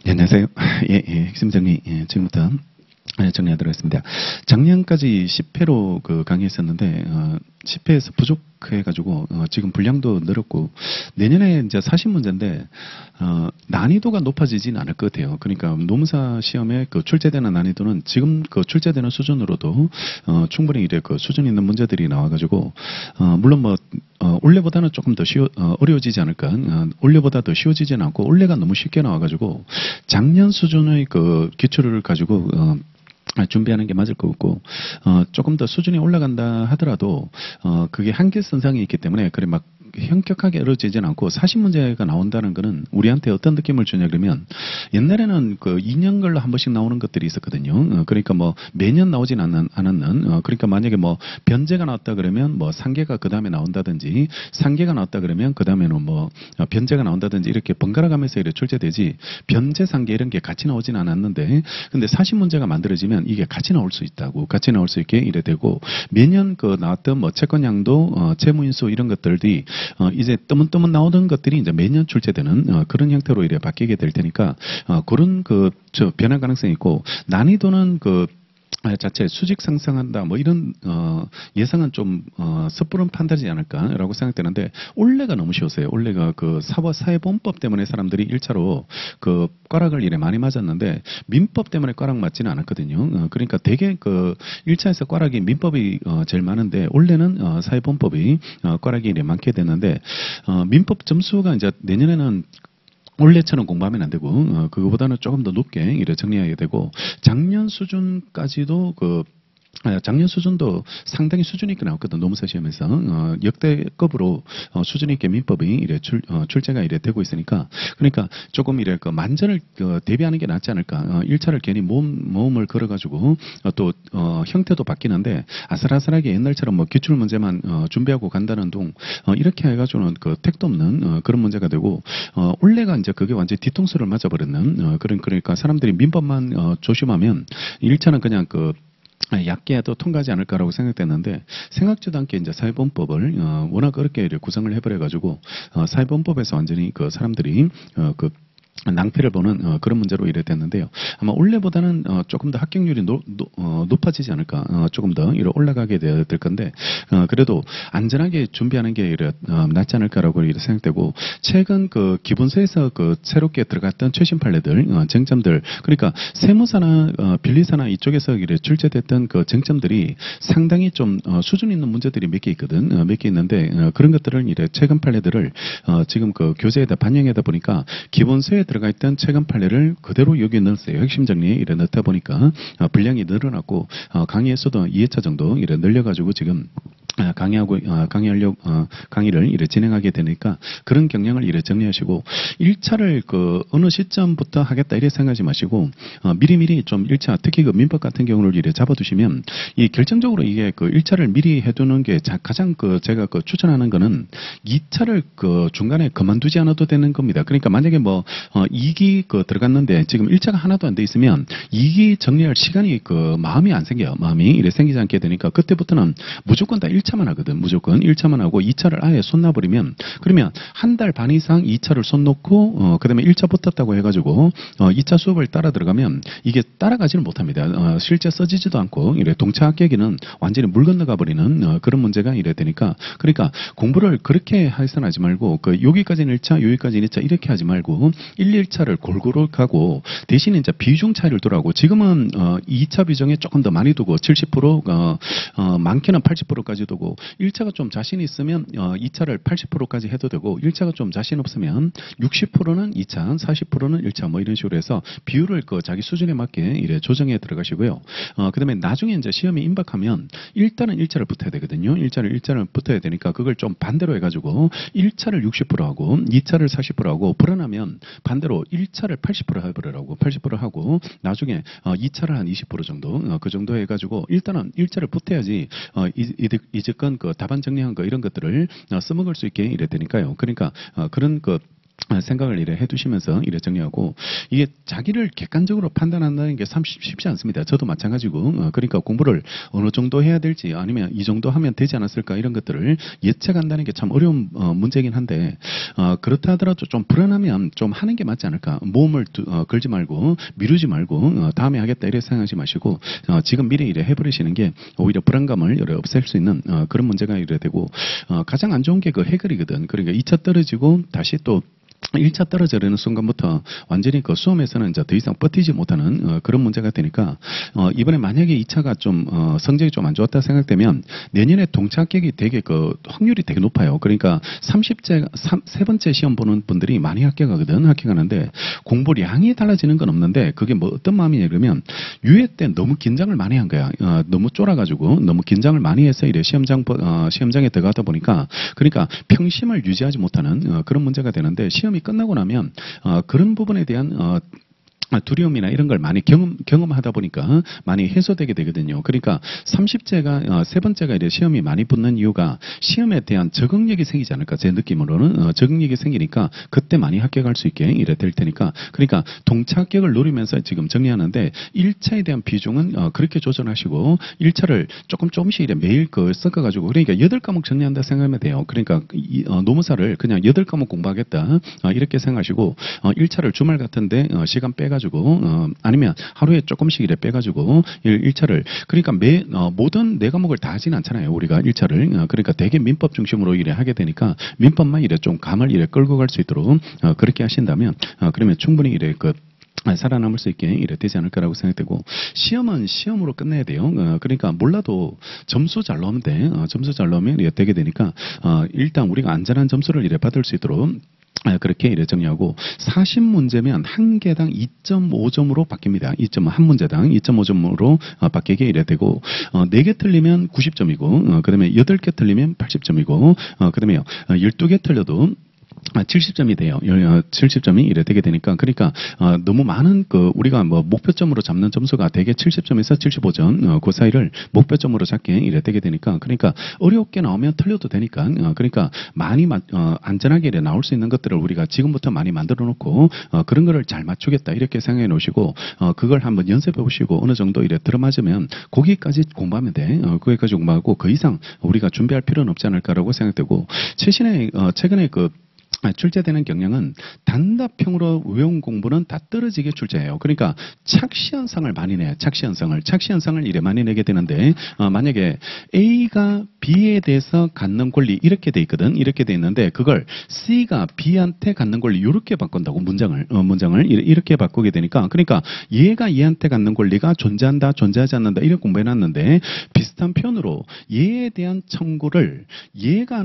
예, 안녕하세요. 예, 핵심 정리, 지금부터 정리하도록 하겠습니다. 작년까지 10회로 강의했었는데, 10회에서 부족해가지고, 지금 분량도 늘었고, 내년에 이제 40문제인데, 난이도가 높아지진 않을 것 같아요. 그러니까 노무사 시험에 출제되는 난이도는 지금 출제되는 수준으로도, 충분히 이래 수준 있는 문제들이 나와가지고, 물론 올해보다는 조금 더 어려워지지 않을까. 올해보다 더 쉬워지지는 않고, 올해가 너무 쉽게 나와가지고, 작년 수준의 기출을 가지고, 준비하는 게 맞을 것 같고, 조금 더 수준이 올라간다 하더라도, 그게 한계선상이 있기 때문에, 그래 막, 현격하게 어려지진 않고 40문제가 나온다는 거는 우리한테 어떤 느낌을 주냐 그러면 옛날에는 2년걸로 한 번씩 나오는 것들이 있었거든요. 그러니까 매년 나오진 않았는 그러니까 만약에 변제가 나왔다 그러면 상계가 그 다음에 나온다든지 상계가 나왔다 그러면 그 다음에는 변제가 나온다든지 이렇게 번갈아 가면서 이렇게 출제되지 변제 상계 이런 게 같이 나오진 않았는데 근데 40문제가 만들어지면 이게 같이 나올 수 있다고 같이 나올 수 있게 이래 되고 매년 나왔던 채권량도 채무인수 이런 것들이 이제 뜨문뜨문 나오던 것들이 이제 매년 출제되는 그런 형태로 이래 바뀌게 될 테니까 그런 변화 가능성이 있고 난이도는 자체 수직 상승한다 이런 예상은 좀 섣부른 판단이지 않을까라고 생각되는데 올해가 너무 쉬웠어요. 올해가 사회보험법 때문에 사람들이 1차로 꽈락을 이래 많이 맞았는데 민법 때문에 꽈락 맞지는 않았거든요. 그러니까 되게 1차에서 꽈락이 민법이 제일 많은데 올해는 사회보험법이 꽈락이 이래 많게 됐는데 민법 점수가 이제 내년에는 올해처럼 공부하면 안 되고 그거보다는 조금 더 높게 이래 정리하게 되고 작년 수준까지도 작년 수준도 상당히 수준 있게 나왔거든 노무사 시험에서 역대급으로 수준 있게 민법이 이래 출제가 이래 되고 있으니까 그러니까 조금 이래 만전을 대비하는 게 낫지 않을까 1차를 괜히 모험을 걸어가지고 또 형태도 바뀌는데 아슬아슬하게 옛날처럼 기출 문제만 준비하고 간다는 동 이렇게 해가지고는 택도 없는 그런 문제가 되고 올해가 이제 그게 완전히 뒤통수를 맞아버리는 그러니까 사람들이 민법만 조심하면 1차는 그냥 얕게 해도 통과하지 않을까라고 생각됐는데 생각지도 않게 이제 사회보험법을 워낙 어렵게 구성을 해버려가지고 사회보험법에서 완전히 사람들이 낭패를 보는 그런 문제로 이래 됐는데요. 아마 올해보다는 조금 더 합격률이 높아지지 않을까, 조금 더 올라가게 될 건데 그래도 안전하게 준비하는 게 이래 낫지 않을까라고 이래 생각되고 최근 기본서에서 새롭게 들어갔던 최신 판례들, 쟁점들 그러니까 세무사나 빌리사나 이쪽에서 이래 출제됐던 쟁점들이 상당히 좀 수준 있는 문제들이 몇 개 있거든, 몇 개 있는데 그런 것들을 이래 최근 판례들을 지금 교재에다 반영하다 보니까 기본서에 들어가 있던 최근 판례를 그대로 여기 넣었어요. 핵심 정리에 이래 넣다 보니까 분량이 늘어났고 강의에서도 2회차 정도 이래 늘려가지고 지금 강의를 이래 진행하게 되니까 그런 경향을 이래 정리하시고 1차를 어느 시점부터 하겠다 이래 생각하지 마시고 미리미리 좀 1차 특히 민법 같은 경우를 이래 잡아두시면 이 결정적으로 이게 1차를 미리 해두는 게 가장 제가 추천하는 거는 2차를 중간에 그만두지 않아도 되는 겁니다. 그러니까 만약에 2기 들어갔는데 지금 1차가 하나도 안 돼 있으면 2기 정리할 시간이 마음이 안 생겨요. 마음이 이래 생기지 않게 되니까 그때부터는 무조건 다 1차만 하거든. 무조건 1차만 하고 2차를 아예 손 놔버리면 그러면 한 달 반 이상 2차를 손 놓고 그 다음에 1차 붙었다고 해가지고 2차 수업을 따라 들어가면 이게 따라가지는 못합니다. 실제 써지지도 않고 이래 동차 합격에는 완전히 물 건너가 버리는 그런 문제가 이래 되니까 그러니까 공부를 그렇게 해서는 하지 말고 여기까지는 1차 여기까지는 2차 이렇게 하지 말고 1, 2차를 골고루 가고 대신에 이제 비중 차이를 두라고 지금은 2차 비중에 조금 더 많이 두고 70% 많게는 80%까지 두고 1차가 좀 자신 있으면 2차를 80%까지 해도 되고 1차가 좀 자신 없으면 60%는 2차, 40%는 1차 이런 식으로 해서 비율을 자기 수준에 맞게 이래 조정해 들어가시고요. 그다음에 나중에 이제 시험이 임박하면 일단은 1차를 붙어야 되거든요. 1차를 붙어야 되니까 그걸 좀 반대로 해가지고 1차를 60%하고 2차를 40%하고 불안하면 반대로 1차를 80% 해버리라고 80% 하고 나중에 2차를 한 20% 정도 그 정도 해가지고 일단은 1차를 붙어야지 이제건 답안 정리한 거 이런 것들을 써먹을 수 있게 이래 되니까요. 그러니까 그런 생각을 이래 해두시면서 이래 정리하고 이게 자기를 객관적으로 판단한다는 게 참 쉽지 않습니다. 저도 마찬가지고 그러니까 공부를 어느 정도 해야 될지 아니면 이 정도 하면 되지 않았을까 이런 것들을 예측한다는 게 참 어려운 문제긴 한데 그렇다 하더라도 좀 불안하면 좀 하는 게 맞지 않을까. 모험을 걸지 말고 미루지 말고 다음에 하겠다 이래 생각하지 마시고 지금 미리 이래 해버리시는 게 오히려 불안감을 이래 없앨 수 있는 그런 문제가 이래 되고 가장 안 좋은 게 그 해결이거든. 그러니까 2차 떨어지고 다시 또 1차 떨어지려는 순간부터 완전히 그 수험에서는 이제 더 이상 버티지 못하는 그런 문제가 되니까 이번에 만약에 2차가 좀 성적이 좀 안 좋았다 생각되면 내년에 동차 합격이 되게 그 확률이 되게 높아요. 그러니까 30째 세 번째 시험 보는 분들이 많이 합격하는데 공부량이 달라지는 건 없는데 그게 뭐 어떤 마음이냐 그러면 유예 때 너무 긴장을 많이 한 거야. 너무 쫄아가지고 너무 긴장을 많이 해서 이래 시험장에 들어가다 보니까 그러니까 평심을 유지하지 못하는 그런 문제가 되는데 시험이 끝나고 나면 그런 부분에 대한 두려움이나 이런 걸 많이 경험하다 보니까 많이 해소되게 되거든요. 그러니까 30제가 세 번째가 이제 시험이 많이 붙는 이유가 시험에 대한 적응력이 생기지 않을까. 제 느낌으로는 적응력이 생기니까 그때 많이 합격할 수 있게 이래 될 테니까 그러니까 동차 합격을 노리면서 지금 정리하는데 1차에 대한 비중은 그렇게 조절하시고 1차를 조금씩 이래 매일 섞어가지고 그러니까 8과목 정리한다 생각하면 돼요. 그러니까 노무사를 그냥 8과목 공부하겠다 이렇게 생각하시고 1차를 주말 같은데 시간 빼가지고 아니면 하루에 조금씩 이래 빼가지고 1차를 그러니까 모든 4과목을 다 하지는 않잖아요. 우리가 1차를 그러니까 되게 민법 중심으로 이래 하게 되니까 민법만 이래 좀 감을 이래 끌고 갈 수 있도록 그렇게 하신다면 그러면 충분히 이래 살아남을 수 있게 이래 되지 않을까라고 생각되고 시험은 시험으로 끝내야 돼요. 그러니까 몰라도 점수 잘 나오면 돼. 점수 잘 나오면 이래 되게 되니까 일단 우리가 안전한 점수를 이래 받을 수 있도록 그렇게 이래 정리하고 40문제면 한 개당 2.5점으로 바뀝니다. 한 문제당 2.5점으로 바뀌게 이래 되고 4개 틀리면 90점이고 그다음에 8개 틀리면 80점이고 그다음에 12개 틀려도 70점이 돼요. 70점이 이래 되게 되니까 그러니까 너무 많은 우리가 뭐 목표점으로 잡는 점수가 대개 70점에서 75점 그 사이를 목표점으로 잡게 이래 되게 되니까 그러니까 어렵게 나오면 틀려도 되니까 그러니까 많이 안전하게 이래 나올 수 있는 것들을 우리가 지금부터 많이 만들어 놓고 그런 거를 잘 맞추겠다 이렇게 생각해 놓으시고 그걸 한번 연습해 보시고 어느 정도 이래 들어맞으면 거기까지 공부하면 돼. 거기까지 공부하고 그 이상 우리가 준비할 필요는 없지 않을까라고 생각되고 최근에 출제되는 경향은 단답형으로 외운 공부는 다 떨어지게 출제해요. 그러니까 착시현상을 많이 내요. 착시현상을 이래 많이 내게 되는데 만약에 A가 B에 대해서 갖는 권리 이렇게 돼 있거든. 이렇게 돼 있는데 그걸 C가 B한테 갖는 권리 이렇게 바꾼다고 문장을 이렇게 바꾸게 되니까 그러니까 얘가 얘한테 갖는 권리가 존재한다, 존재하지 않는다 이렇게 공부해놨는데 비슷한 표현으로 얘에 대한 청구를 얘가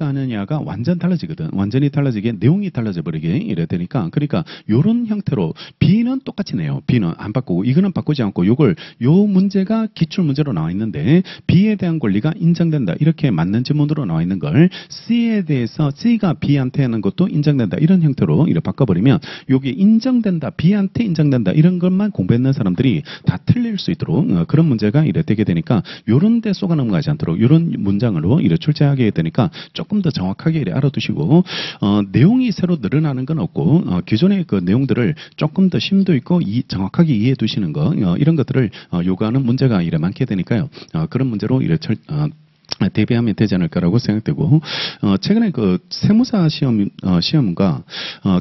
하느냐가 완전 달라지거든. 완전히 달라지게 내용이 달라져 버리게 이래 되니까 그러니까 요런 형태로 B는 똑같이 내요. B는 안 바꾸고 이거는 바꾸지 않고 요 문제가 기출 문제로 나와 있는데 B에 대한 권리가 인정된다. 이렇게 맞는 지문으로 나와 있는 걸 C에 대해서 C가 B한테 하는 것도 인정된다. 이런 형태로 이렇게 바꿔버리면 여기 인정된다. B한테 인정된다. 이런 것만 공부했는 사람들이 다 틀릴 수 있도록 그런 문제가 이래 되게 되니까 요런 데 쏘가 넘어가지 않도록 요런 문장으로 이래 출제하게 되니까 조금 더 정확하게 이래 알아두시고 내용이 새로 늘어나는 건 없고 기존의 그 내용들을 조금 더 심도 있고 정확하게 이해해 두시는 거 이런 것들을 요구하는 문제가 이래 많게 되니까요. 그런 문제로 이래 대비하면 되지 않을까라고 생각되고 최근에 그 세무사 시험과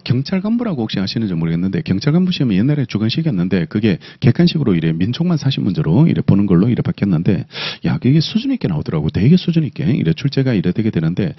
경찰 간부라고 혹시 아시는지 모르겠는데 경찰 간부 시험이 옛날에 주관식이었는데 그게 객관식으로 이래 민촉만 40문제로 이래 보는 걸로 이래 바뀌었는데 야 이게 수준 있게 나오더라고. 되게 수준 있게 이래 출제가 이래 되게 되는데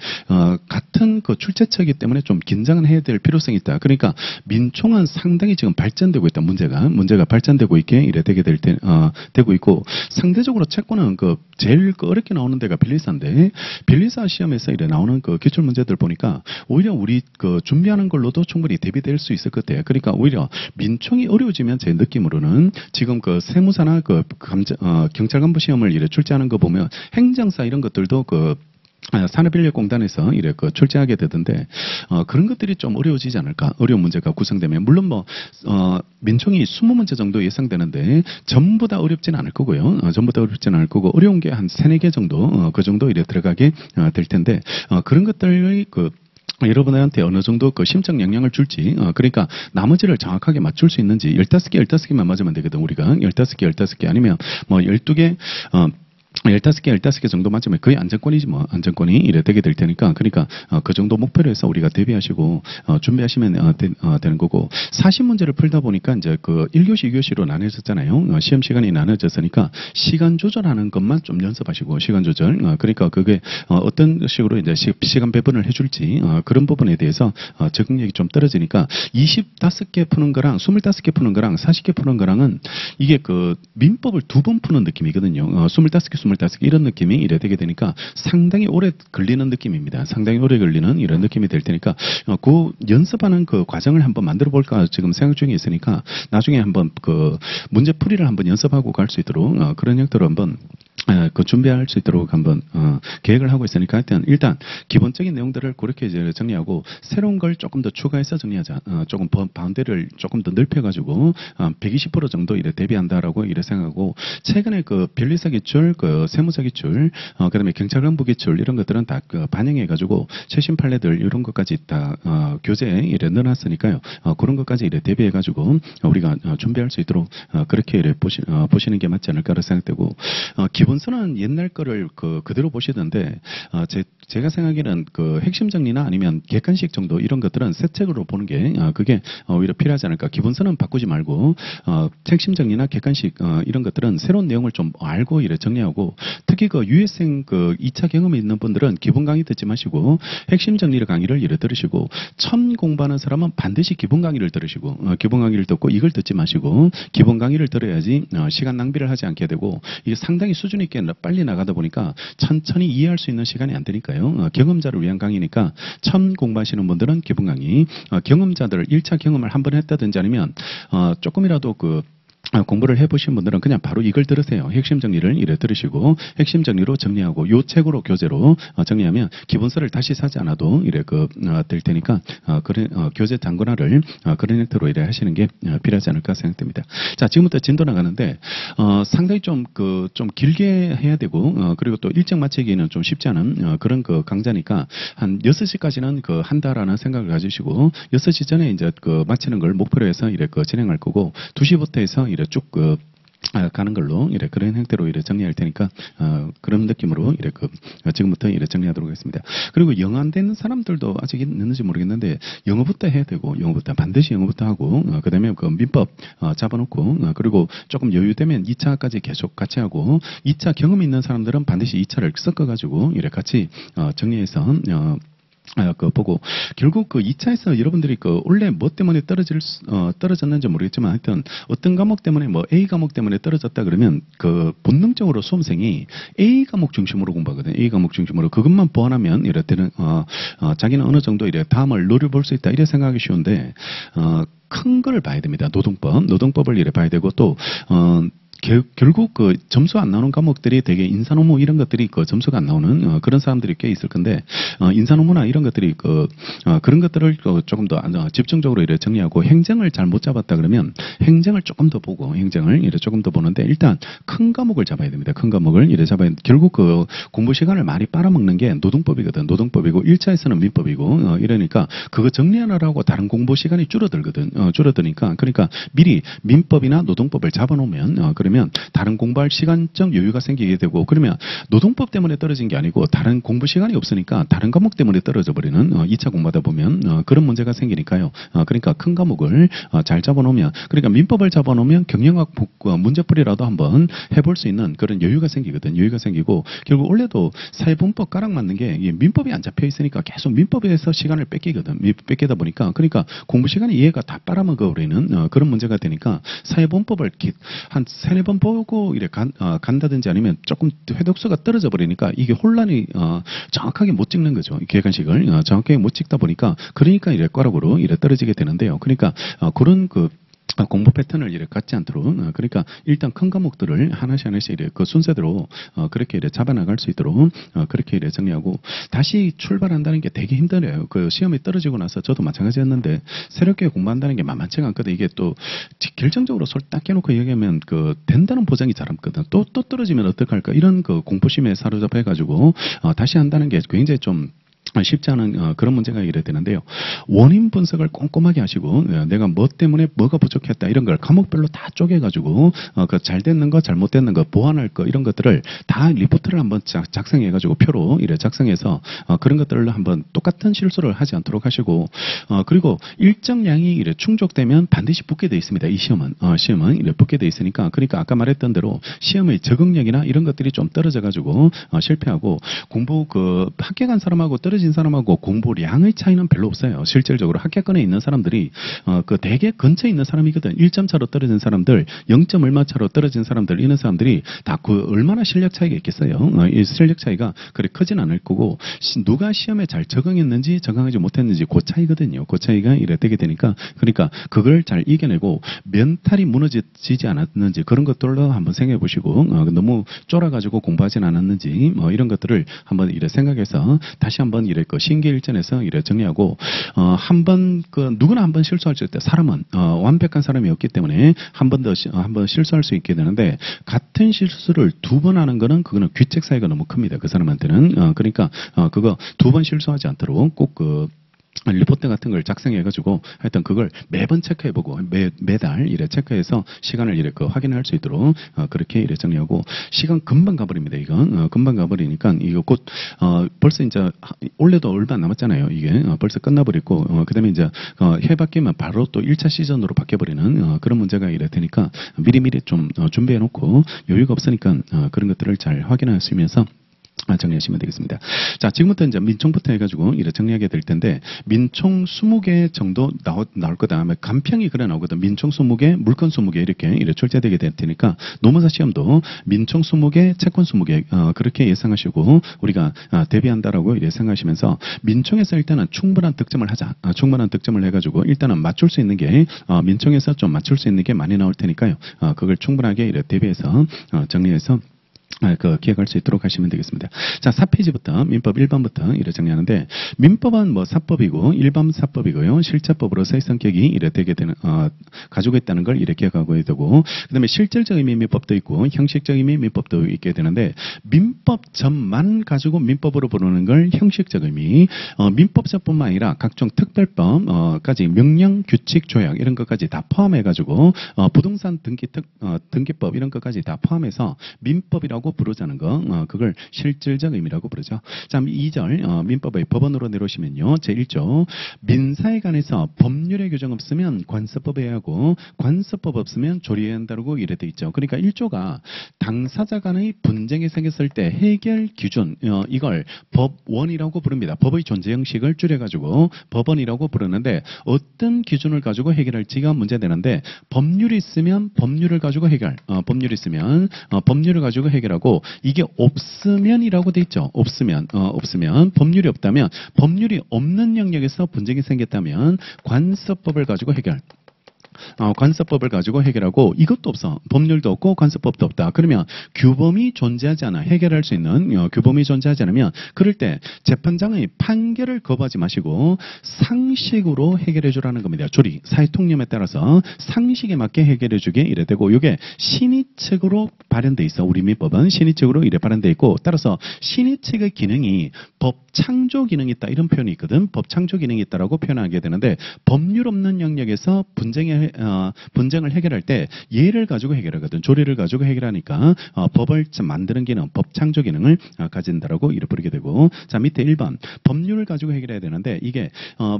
같은 그 출제처이기 때문에 좀 긴장은 해야 될 필요성이 있다. 그러니까 민총은 상당히 지금 발전되고 있다. 문제가 발전되고 있게 이래 되게 되고 있고 상대적으로 채권은 제일 어렵게 나오는 데가 빌리사인데 빌리사 시험에서 이래 나오는 그 기출 문제들 보니까 오히려 우리 준비하는 걸로도 충분히 대비될 수 있을 것 같아요. 그러니까 오히려 민총이 어려워지면 제 느낌으로는 지금 세무사나 경찰 간부 시험을 이래 출제하는 거 보면 행정사 이런 것들도 산업인력공단에서 이래 출제하게 되던데 그런 것들이 좀 어려워지지 않을까? 어려운 문제가 구성되면 물론 민총이 20문제 정도 예상되는데 전부 다 어렵지는 않을 거고요. 전부 다 어렵지는 않을 거고 어려운 게 한 3-4개 정도 그 정도 이래 들어가게 될 텐데 그런 것들의 여러분한테 어느 정도 그 심적 영향을 줄지, 그러니까 나머지를 정확하게 맞출 수 있는지, 15개 맞으면 되거든, 우리가. 15개 아니면 뭐 12개, 15개 정도 맞으면 거의 안정권이지 뭐. 안정권이 이래 되게 될 테니까. 그러니까 그 정도 목표로 해서 우리가 대비하시고 준비하시면 되는 거고. 40문제를 풀다 보니까 이제 그 1교시, 2교시로 나눠졌잖아요. 시험 시간이 나눠졌으니까 시간 조절하는 것만 좀 연습하시고, 시간 조절. 그러니까 그게 어떤 식으로 이제 시간 배분을 해줄지 그런 부분에 대해서 적응력이 좀 떨어지니까 25개 푸는 거랑 25개 푸는 거랑 40개 푸는 거랑은 이게 그 민법을 2번 푸는 느낌이거든요. 25개 이런 느낌이 이래 되게 되니까 상당히 오래 걸리는 느낌입니다. 상당히 오래 걸리는 이런 느낌이 될 테니까 그 연습하는 그 과정을 한번 만들어 볼까 지금 생각 중에 있으니까 나중에 한번 그 문제풀이를 한번 연습하고 갈 수 있도록 그런 형태로 한번 그 준비할 수 있도록 한번 계획을 하고 있으니까 하여튼 일단 기본적인 내용들을 그렇게 이제 정리하고 새로운 걸 조금 더 추가해서 정리하자. 조금 바운드를 조금 더 넓혀가지고 120% 정도 이래 대비한다라고 이래 생각하고 최근에 그 변리사 기출, 그 세무사 기출, 그다음에 경찰관부 기출 이런 것들은 다 그 반영해가지고 최신 판례들 이런 것까지 다 교재에 이래 넣어놨으니까요. 그런 것까지 이래 대비해가지고 우리가 준비할 수 있도록 그렇게 이래 보시는 게 맞지 않을까라 생각되고 기본서는 옛날 거를 그대로 보시던데 제가 생각에는 그 핵심 정리나 아니면 객관식 정도 이런 것들은 새 책으로 보는 게 그게 오히려 필요하지 않을까. 기본서는 바꾸지 말고 핵심 정리나 객관식 이런 것들은 새로운 내용을 좀 알고 이래 정리하고 특히 그 유해생 그 2차 경험이 있는 분들은 기본 강의 듣지 마시고 핵심 정리를 강의를 이래 들으시고 처음 공부하는 사람은 반드시 기본 강의를 들으시고 기본 강의를 듣고 이걸 듣지 마시고 기본 강의를 들어야지 시간 낭비를 하지 않게 되고 이게 상당히 수준 있게 빨리 나가다 보니까 천천히 이해할 수 있는 시간이 안 되니까요. 경험자를 위한 강의니까 처음 공부하시는 분들은 기본 강의, 경험자들 1차 경험을 한번 했다든지 아니면 조금이라도 공부를 해보신 분들은 그냥 바로 이걸 들으세요. 핵심 정리를 이래 들으시고 핵심 정리로 정리하고 요 책으로 교재로 정리하면 기본서를 다시 사지 않아도 이래 될 테니까 그런 교재 단권화를 그런 형태로 이래 하시는 게 필요하지 않을까 생각됩니다. 자, 지금부터 진도 나가는데 상당히 좀 길게 해야 되고 그리고 또 일정 맞추기는 좀 쉽지 않은 그런 강좌니까 한 6시까지는 한다라는 생각을 가지시고 6시 전에 이제 마치는 걸 목표로 해서 이래 진행할 거고 2시부터 해서 이래 쭉 가는 걸로 이래 그런 형태로 이래 정리할 테니까 그런 느낌으로 이래 지금부터 이래 정리하도록 하겠습니다. 그리고 영어 안 되는 사람들도 아직 있는지 모르겠는데 영어부터 해야 되고 반드시 영어부터 하고 그다음에 민법 잡아놓고 그리고 조금 여유되면 2차까지 계속 같이 하고 2차 경험이 있는 사람들은 반드시 2차를 섞어가지고 이래 같이 정리해서 보고 결국 2차에서 여러분들이 원래 뭐 때문에 떨어졌는지 모르겠지만 하여튼 어떤 과목 때문에 뭐 A 과목 때문에 떨어졌다 그러면 본능적으로 수험생이 A 과목 중심으로 공부하거든요. A 과목 중심으로 그것만 보완하면 이럴 때는 자기는 어느 정도 이래 다음을 노려볼 수 있다 이래 생각하기 쉬운데 큰 걸 봐야 됩니다. 노동법을 이래 봐야 되고 또 결국 점수 안 나오는 과목들이 되게 인사노무 이런 것들이 점수가 안 나오는 그런 사람들이 꽤 있을 건데 인사노무나 이런 것들이 그런 것들을 조금 더 집중적으로 이래 정리하고 행정을 잘 못 잡았다 그러면 행정을 조금 더 보고 행정을 이래 조금 더 보는데 일단 큰 과목을 잡아야 됩니다. 큰 과목을 이래 잡아야 결국 공부 시간을 많이 빨아먹는 게 노동법이거든. 노동법이고 1차에서는 민법이고 이러니까 그거 정리하느라고 다른 공부 시간이 줄어들거든. 줄어드니까 그러니까 미리 민법이나 노동법을 잡아놓으면 그러면 다른 공부할 시간적 여유가 생기게 되고 그러면 노동법 때문에 떨어진 게 아니고 다른 공부 시간이 없으니까 다른 과목 때문에 떨어져 버리는 2차 공부하다 보면 그런 문제가 생기니까요. 그러니까 큰 과목을 잘 잡아놓으면 그러니까 민법을 잡아놓으면 경영학 문제풀이라도 한번 해볼 수 있는 그런 여유가 생기거든. 여유가 생기고 결국 원래도 사회분법 가락 맞는 게 민법이 안 잡혀 있으니까 계속 민법에서 시간을 뺏기거든. 뺏기다 보니까 그러니까 공부 시간이 이해가 다 빨아먹어 버리는 그런 문제가 되니까 사회분법을 한 3-4번 보고 이래 간다든지 아니면 조금 회독수가 떨어져 버리니까 이게 혼란이 정확하게 못 찍는 거죠. 객관식을 정확하게 못 찍다 보니까 그러니까 이래 꽈락으로 이래 떨어지게 되는데요. 그러니까 그런 공부 패턴을 이렇게 갖지 않도록 그러니까 일단 큰 과목들을 하나씩 이래 순서대로 그렇게 이래 잡아나갈 수 있도록 그렇게 이래 정리하고 다시 출발한다는 게 되게 힘들어요. 시험이 떨어지고 나서 저도 마찬가지였는데 새롭게 공부한다는 게 만만치가 않거든. 이게 또 결정적으로 손 딱 깨놓고 얘기하면 된다는 보장이 잘 없거든. 또 떨어지면 어떡할까 이런 공포심에 사로잡혀 가지고 다시 한다는 게 굉장히 좀 쉽지 않은 그런 문제가 이래 되는데요. 원인 분석을 꼼꼼하게 하시고 내가 뭐 때문에 뭐가 부족했다 이런 걸 과목별로 다 쪼개가지고 그 잘 됐는 거 잘못됐는 거 보완할 거 이런 것들을 다 리포트를 한번 작성해가지고 표로 이래 작성해서 그런 것들을 한번 똑같은 실수를 하지 않도록 하시고 그리고 일정량이 이래 충족되면 반드시 붙게 돼 있습니다. 이 시험은 이래 붙게 돼 있으니까 그러니까 아까 말했던 대로 시험의 적응력이나 이런 것들이 좀 떨어져가지고 실패하고 공부 합격한 사람하고 떨어진 사람하고 공부량의 차이는 별로 없어요. 실질적으로 합격권에 있는 사람들이 대개 근처에 있는 사람이거든. 1점 차로 떨어진 사람들, 0점 얼마 차로 떨어진 사람들 이런 사람들이 다 얼마나 실력 차이가 있겠어요. 이 실력 차이가 그리 크진 않을 거고 누가 시험에 잘 적응했는지 적응하지 못했는지 그 차이거든요. 그 차이가 이래 되게 되니까 그러니까 그걸 잘 이겨내고 멘탈이 무너지지 않았는지 그런 것들로 한번 생각해 보시고 너무 쫄아가지고 공부하진 않았는지 이런 것들을 한번 이래 생각해서 다시 한번 이래 신기일전에서 이래 정리하고 한번 누구나 한번 실수할 수 있다. 사람은 완벽한 사람이 없기 때문에 한 번 실수할 수 있게 되는데 같은 실수를 2번 하는 거는 그거는 귀책 사유가 너무 큽니다. 그 사람한테는 그러니까 그거 2번 실수하지 않도록 꼭 리포트 같은 걸 작성해가지고 하여튼 그걸 매번 체크해보고 매달 이래 체크해서 시간을 이래 확인할 수 있도록 그렇게 이래 정리하고 시간 금방 가버립니다. 이건 금방 가버리니까 이거 곧 벌써 이제 올해도 얼마 안 남았잖아요. 이게 벌써 끝나버리고 그다음에 이제 해 바뀌면 바로 또 1차 시즌으로 바뀌어버리는 그런 문제가 이래 되니까 미리미리 좀 준비해놓고 여유가 없으니까 그런 것들을 잘 확인하시면서 정리하시면 되겠습니다. 자, 지금부터 이제 민총부터 해가지고 이래 정리하게 될 텐데, 민총 20개 정도 나올 거다. 간평이 그래 나오거든. 민총 20개, 물건 20개 이래 출제되게 될 테니까, 노무사 시험도 민총 20개, 채권 20개, 그렇게 예상하시고, 우리가 대비한다라고 이래 생각하시면서, 민총에서 일단은 충분한 득점을 하자. 충분한 득점을 해가지고, 일단은 맞출 수 있는 게, 민총에서 좀 맞출 수 있는 게 많이 나올 테니까요. 그걸 충분하게 이래 대비해서, 정리해서, 기억할 수 있도록 하시면 되겠습니다. 자, 4페이지부터 민법 1번부터 이래 정리하는데, 민법은 뭐 사법이고, 일반 사법이고요. 실체법으로 성격이 이래 되게 되는, 가지고 있다는 걸 이래 기억하고 되고, 그 다음에 실질적 의미 민법도 있고, 형식적 의미 민법도 있게 되는데, 민법점만 가지고 민법으로 부르는 걸 형식적 의미, 민법점뿐만 아니라 각종 특별법까지 명령, 규칙, 조약 이런 것까지 다 포함해가지고, 부동산 등기법 이런 것까지 다 포함해서 민법이라고 부르자는 거, 그걸 실질적 의미라고 부르죠. 자, 2절 민법의 법원으로 내려오시면요. 제1조 민사에 관해서 법률의 규정 없으면 관서법에 해야 하고 관서법 없으면 조리해야 한다고 이래 돼 있죠. 그러니까 1조가 당사자 간의 분쟁이 생겼을 때 해결 기준, 이걸 법원이라고 부릅니다. 법의 존재 형식을 줄여가지고 법원이라고 부르는데 어떤 기준을 가지고 해결할지가 문제되는데 법률이 있으면 법률을 가지고 해결, 법률이 있으면 법률을 가지고 해결하고 이게 없으면이라고 돼 있죠. 없으면 법률이 없다면 법률이 없는 영역에서 분쟁이 생겼다면 관서법을 가지고 해결. 관서법을 가지고 해결하고 이것도 없어. 법률도 없고 관서법도 없다. 그러면 규범이 존재하지 않아. 해결할 수 있는 규범이 존재하지 않으면 그럴 때 재판장의 판결을 거부하지 마시고 상식으로 해결해 주라는 겁니다. 조리, 사회통념에 따라서 상식에 맞게 해결해 주게 이래 되고 이게 신의책으로 발현돼 있어. 우리 민법은 신의책으로 이래 발현돼 있고 따라서 신의책의 기능이 법 창조 기능이 있다. 이런 표현이 있거든. 법 창조 기능이 있다라고 표현하게 되는데 법률 없는 영역에서 분쟁을 해결할 때 예를 가지고 해결하거든. 조리를 가지고 해결하니까 법을 만드는 기능, 법 창조 기능을 가진다라고 이렇게 부르게 되고 자 밑에 1번 법률을 가지고 해결해야 되는데 이게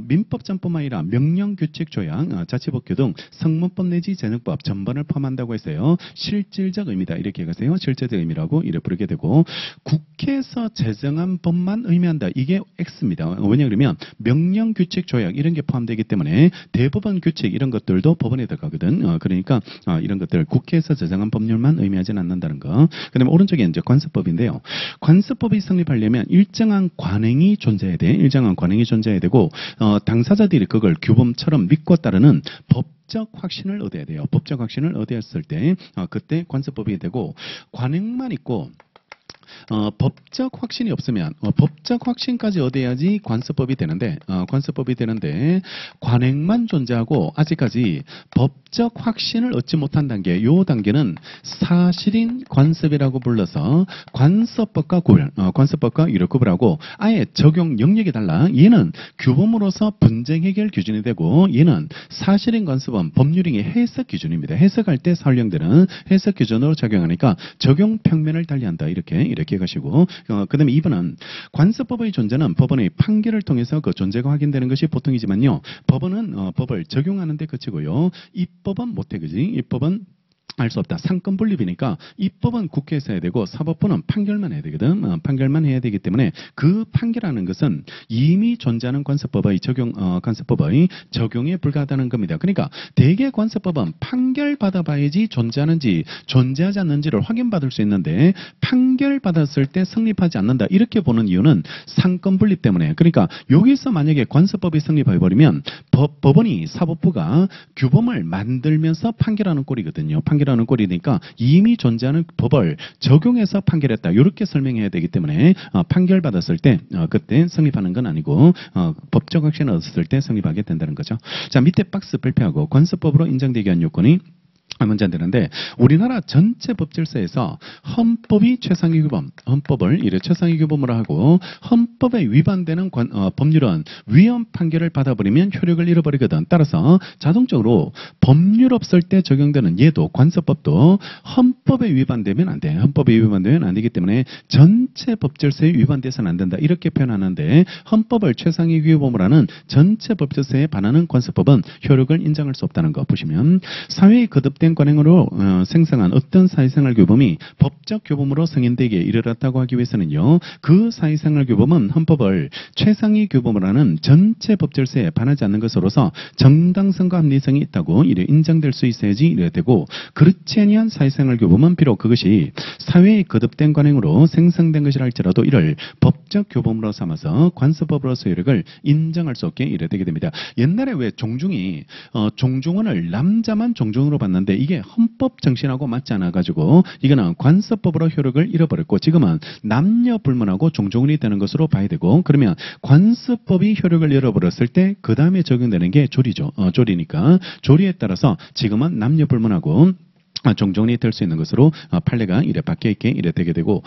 민법전뿐만 아니라 명령, 규칙, 조약, 자치법규 등 성문법 내지 재능법 전반을 포함한다고 했어요. 실질적 의미다 이렇게 얘기하세요. 실질적 의미라고 이렇게 부르게 되고 국회에서 제정한 법만 의미한다. 이게 X입니다. 왜냐 그러면 명령, 규칙, 조약 이런 게 포함되기 때문에 대법원 규칙 이런 것들도 법원에 들어가거든. 그러니까 이런 것들 국회에서 제정한 법률만 의미하지는 않는다는 거. 그다음에 오른쪽에 이제 관습법인데요. 관습법이 성립하려면 일정한 관행이 존재해야 돼. 일정한 관행이 존재해야 되고 당사자들이 그걸 규범처럼 믿고 따르는 법적 확신을 얻어야 돼요. 법적 확신을 얻었을 때 그때 관습법이 되고 관행만 있고 법적 확신이 없으면 법적 확신까지 얻어야지 관습법이 되는데 관행만 존재하고 아직까지 법적 확신을 얻지 못한 단계, 요 단계는 사실인 관습이라고 불러서 관습법과 이를 구분하고 아예 적용 영역이 달라. 얘는 규범으로서 분쟁 해결 기준이 되고 얘는 사실인 관습은 법률행위 해석 기준입니다. 해석할 때 사용되는 해석 기준으로 작용하니까 적용 평면을 달리한다. 이렇게 가시고 그 다음에 2번은 관습법의 존재는 법원의 판결을 통해서 그 존재가 확인되는 것이 보통이지만요. 법원은 법을 적용하는 데 그치고요. 입법은 못해. 그지? 입법은 알 수 없다. 상권 분립이니까 입법은 국회에서 해야 되고 사법부는 판결만 해야 되거든. 판결만 해야 되기 때문에 그 판결하는 것은 이미 존재하는 관습법의 적용에 불과하다는 겁니다. 그러니까 대개 관습법은 판결 받아봐야지 존재하는지 존재하지 않는지를 확인받을 수 있는데 판결 받았을 때 성립하지 않는다. 이렇게 보는 이유는 상권 분립 때문에. 그러니까 여기서 만약에 관습법이 성립해버리면 법원이 사법부가 규범을 만들면서 판결하는 꼴이거든요. 판결하는 꼴이니까 이미 존재하는 법을 적용해서 판결했다. 이렇게 설명해야 되기 때문에 판결 받았을 때 그때 성립하는 건 아니고 법적 확신을 얻었을 때 성립하게 된다는 거죠. 자, 밑에 박스 발표하고 관습법으로 인정되게 한 요건이 문제 안 되는데 우리나라 전체 법질서에서 헌법이 최상위 규범, 헌법을 이래 최상위 규범으로 하고 헌법에 위반되는 법률은 위헌 판결을 받아버리면 효력을 잃어버리거든. 따라서 자동적으로 법률 없을 때 적용되는 얘도 관습법도 헌법에 위반되면 안 돼. 헌법에 위반되면 안 되기 때문에 전체 법질서에 위반돼서는 안 된다. 이렇게 표현하는데 헌법을 최상위 규범으로 하는 전체 법질서에 반하는 관습법은 효력을 인정할 수 없다는 거 보시면 사회의 거듭된 관행으로 생성한 어떤 사회생활 규범이 법적 규범으로 승인되기에 이르렀다고 하기 위해서는요. 그 사회생활 규범은 헌법을 최상위 규범으로 하는 전체 법질서에 반하지 않는 것으로서 정당성과 합리성이 있다고 이래 인정될 수 있어야지 이래 되고 그렇지 아니한 사회생활 규범은 비록 그것이 사회의 거듭된 관행으로 생성된 것이라 할지라도 이를 법적 규범으로 삼아서 관습법으로서 효력을 인정할 수 없게 이래 되게 됩니다. 옛날에 왜 종중이 종중원을 남자만 종중으로 봤는데 이게 헌법 정신하고 맞지 않아 가지고 이거는 관습법으로 효력을 잃어버렸고 지금은 남녀 불문하고 종종원이 되는 것으로 봐야 되고 그러면 관습법이 효력을 잃어버렸을 때 그 다음에 적용되는 게 조리죠. 조리니까 조리에 따라서 지금은 남녀 불문하고 종종이 될 수 있는 것으로 판례가 이래 바뀌어있게 이래 되게 되고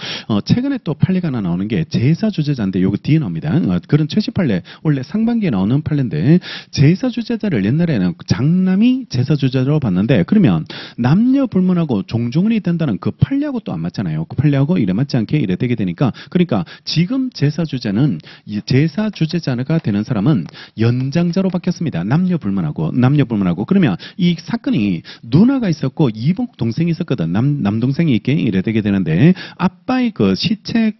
최근에 또 판례가 하나 나오는 게 제사주제자인데 요거 뒤에 나옵니다. 그런 최시 판례 원래 상반기에 나오는 판례인데 제사주제자를 옛날에는 장남이 제사주제자로 봤는데 그러면 남녀 불문하고 종종이 된다는 그 판례하고 또 안 맞잖아요. 그 판례하고 이래 맞지 않게 이래 되게 되니까 그러니까 지금 제사주제자가 되는 사람은 연장자로 바뀌었습니다. 남녀 불문하고 그러면 이 사건이 누나가 있었고 이복 동생이 있었거든. 남동생이 있게 이래 되게 되는데 아빠의 그 시체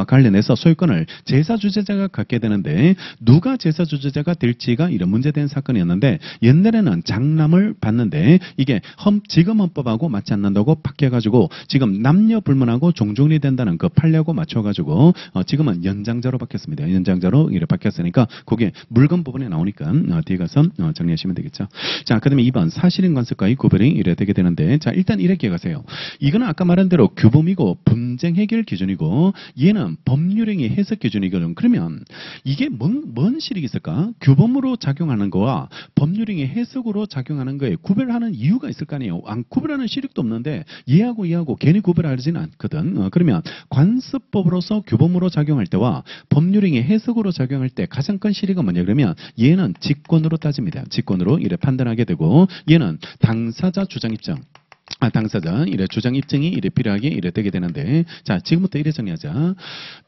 관련해서 소유권을 제사주제자가 갖게 되는데 누가 제사주제자가 될지가 이런 문제된 사건이었는데 옛날에는 장남을 받는데 이게 지금 헌법하고 맞지 않는다고 바뀌어가지고 지금 남녀 불문하고 종종이 된다는 그 판례하고 맞춰가지고 지금은 연장자로 바뀌었습니다. 연장자로 이래 바뀌었으니까 그게 물건 부분에 나오니까 뒤에 가서 정리하시면 되겠죠. 자, 그 다음에 2번 사실인 관습과의 구별이 이래 되게 되는데 자 일단 이렇게 가세요. 이거는 아까 말한 대로 규범이고 분쟁 해결 기준이고 얘는 법률행위 해석 기준이거든. 그러면 이게 뭔 실익이 있을까? 규범으로 작용하는 거와 법률행위 해석으로 작용하는 거에 구별하는 이유가 있을 거 아니에요. 구별하는 실익도 없는데 얘하고 괜히 구별하지는 않거든. 그러면 관습법으로서 규범으로 작용할 때와 법률행위 해석으로 작용할 때 가장 큰 실익은 뭐냐 그러면 얘는 직권으로 따집니다. 직권으로 이래 판단하게 되고 얘는 당사자 주장 입증. 당사자 이래 주장 입증이 이래 필요하게 이래 되게 되는데 자 지금부터 이래 정리하자.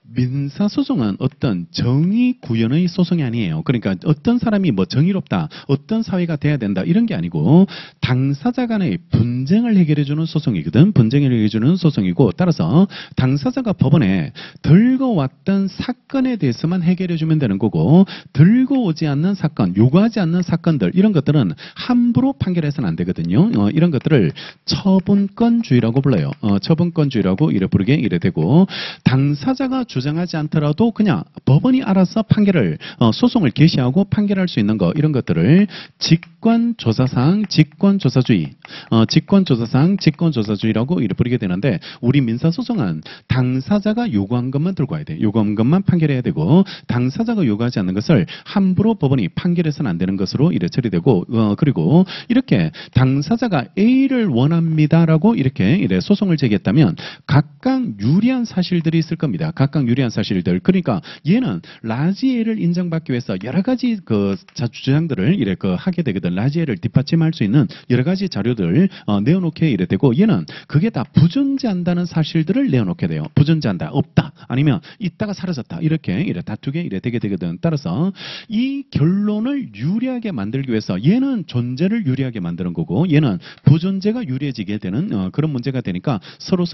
민사소송은 어떤 정의 구현의 소송이 아니에요. 그러니까 어떤 사람이 뭐 정의롭다, 어떤 사회가 돼야 된다 이런 게 아니고 당사자 간의 분쟁을 해결해주는 소송이거든. 분쟁을 해결해주는 소송이고 따라서 당사자가 법원에 들고 왔던 사건에 대해서만 해결해주면 되는 거고 들고 오지 않는 사건, 요구하지 않는 사건들 이런 것들은 함부로 판결해서는 안 되거든요. 이런 것들을 처분권주의라고 불러요. 처분권주의라고 이래 부르게 이래 되고 당사자가 주장하지 않더라도 그냥 법원이 알아서 판결을 소송을 개시하고 판결할 수 있는 거 이런 것들을 직권조사상 직권조사주의, 직권조사상 직권조사주의라고 이렇게 부르게 되는데 우리 민사소송은 당사자가 요구한 것만 들고 와야 돼. 요구한 것만 판결해야 되고 당사자가 요구하지 않는 것을 함부로 법원이 판결해서는 안 되는 것으로 이렇게 처리되고 그리고 이렇게 당사자가 A를 원합니다라고 이렇게 소송을 제기했다면 각각 유리한 사실들이 있을 겁니다. 각각 유리한 사실들. 그러니까 얘는 라지 A를 인정받기 위해서 여러 가지 그 주장들을 이렇게 하게 되거든. 라지 A를 뒷받침할 수 있는 여러 가지 자료들 내어놓게 이래 되고 얘는 그게 다 부존재한다는 사실들을 내어놓게 돼요. 부존재한다, 없다, 아니면 있다가 사라졌다 이렇게 다투게 이래 되게 되거든. 따라서 이 결론을 유리하게 만들기 위해서 얘는 존재를 유리하게 만드는 거고 얘는 부존재가 유리해지게 되는 그런 문제가 되니까 서로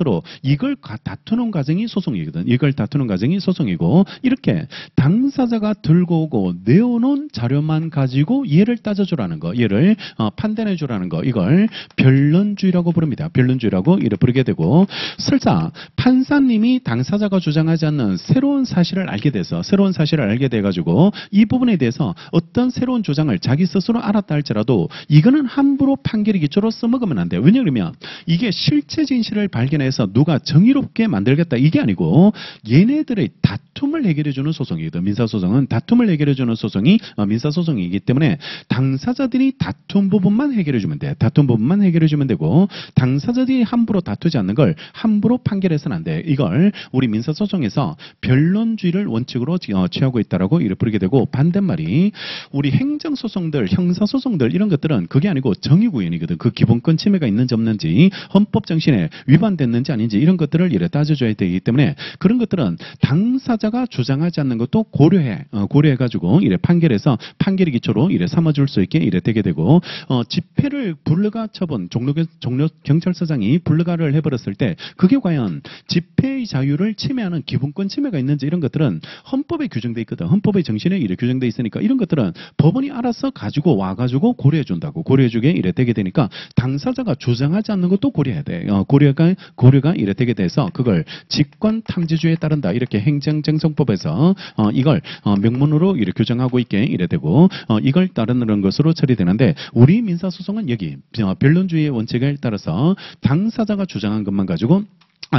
이걸 다투는 과정이 소송이거든. 이걸 다투는 과정이 소송이고 이렇게 당사자가 들고 오고 내어놓은 자료만 가지고 얘를 따져주라는 거, 얘를 판단해주라는 거, 이걸 변론주의라고 부릅니다. 변론주의라고 이래 부르게 되고 설사 판사님이 당사자가 주장하지 않는 새로운 사실을 알게 돼가지고 이 부분에 대해서 어떤 새로운 주장을 자기 스스로 알았다 할지라도 이거는 함부로 판결의 기초로 써먹으면 안 돼요. 왜냐하면 이게 실체 진실을 발견해서 누가 정의롭게 만들겠다 이게 아니고 얘네들의 다툼을 해결해주는 소송이거든. 민사소송은 다툼을 해결해주는 소송이 민사소송이기 때문에 당사자들이 다툰 부분만 해결해주면 돼. 다툰 부분만 해결해주면 되고 당사자들이 함부로 다투지 않는 걸 함부로 판결해서는 안 돼. 이걸 우리 민사소송에서 변론주의를 원칙으로 취하고 있다라고 이렇게 부르게 되고 반대말이 우리 행정소송들, 형사소송들 이런 것들은 그게 아니고 정의구현이거든. 그 기본권 침해가 있는지 없는지 헌법 정신에 위반됐는지 아닌지 이런 것들을 이래 따져줘야 되기 때문에 그런 것들은 당사자가 주장하지 않는 것도 고려해가지고 이래 판결해서 판결의 기초로 이래 삼아줄 수 있게 이래 되게 되고 집회를 불허가 처분 종로 경찰서장이 불허가를 해버렸을 때 그게 과연 집회의 자유를 침해하는 기본권 침해가 있는지 이런 것들은 헌법에 규정돼 있거든. 헌법의 정신에 이래 규정돼 있으니까 이런 것들은 법원이 알아서 가지고 와가지고 고려해준다고 고려해주게 이래 되게 되니까 당사자가 주장하지 않는 것도 고려해야 돼. 고려가 이래 되게 돼서 그걸 직권탐지주의에 따른다. 이렇게 행정쟁송법에서 이걸 명문으로 이렇게 규정하고 있게 이래 되고 이걸 따르는 것으로 처리되는데 우리 민사소송은 여기 변론주의의 원칙을 따라서 당사자가 주장한 것만 가지고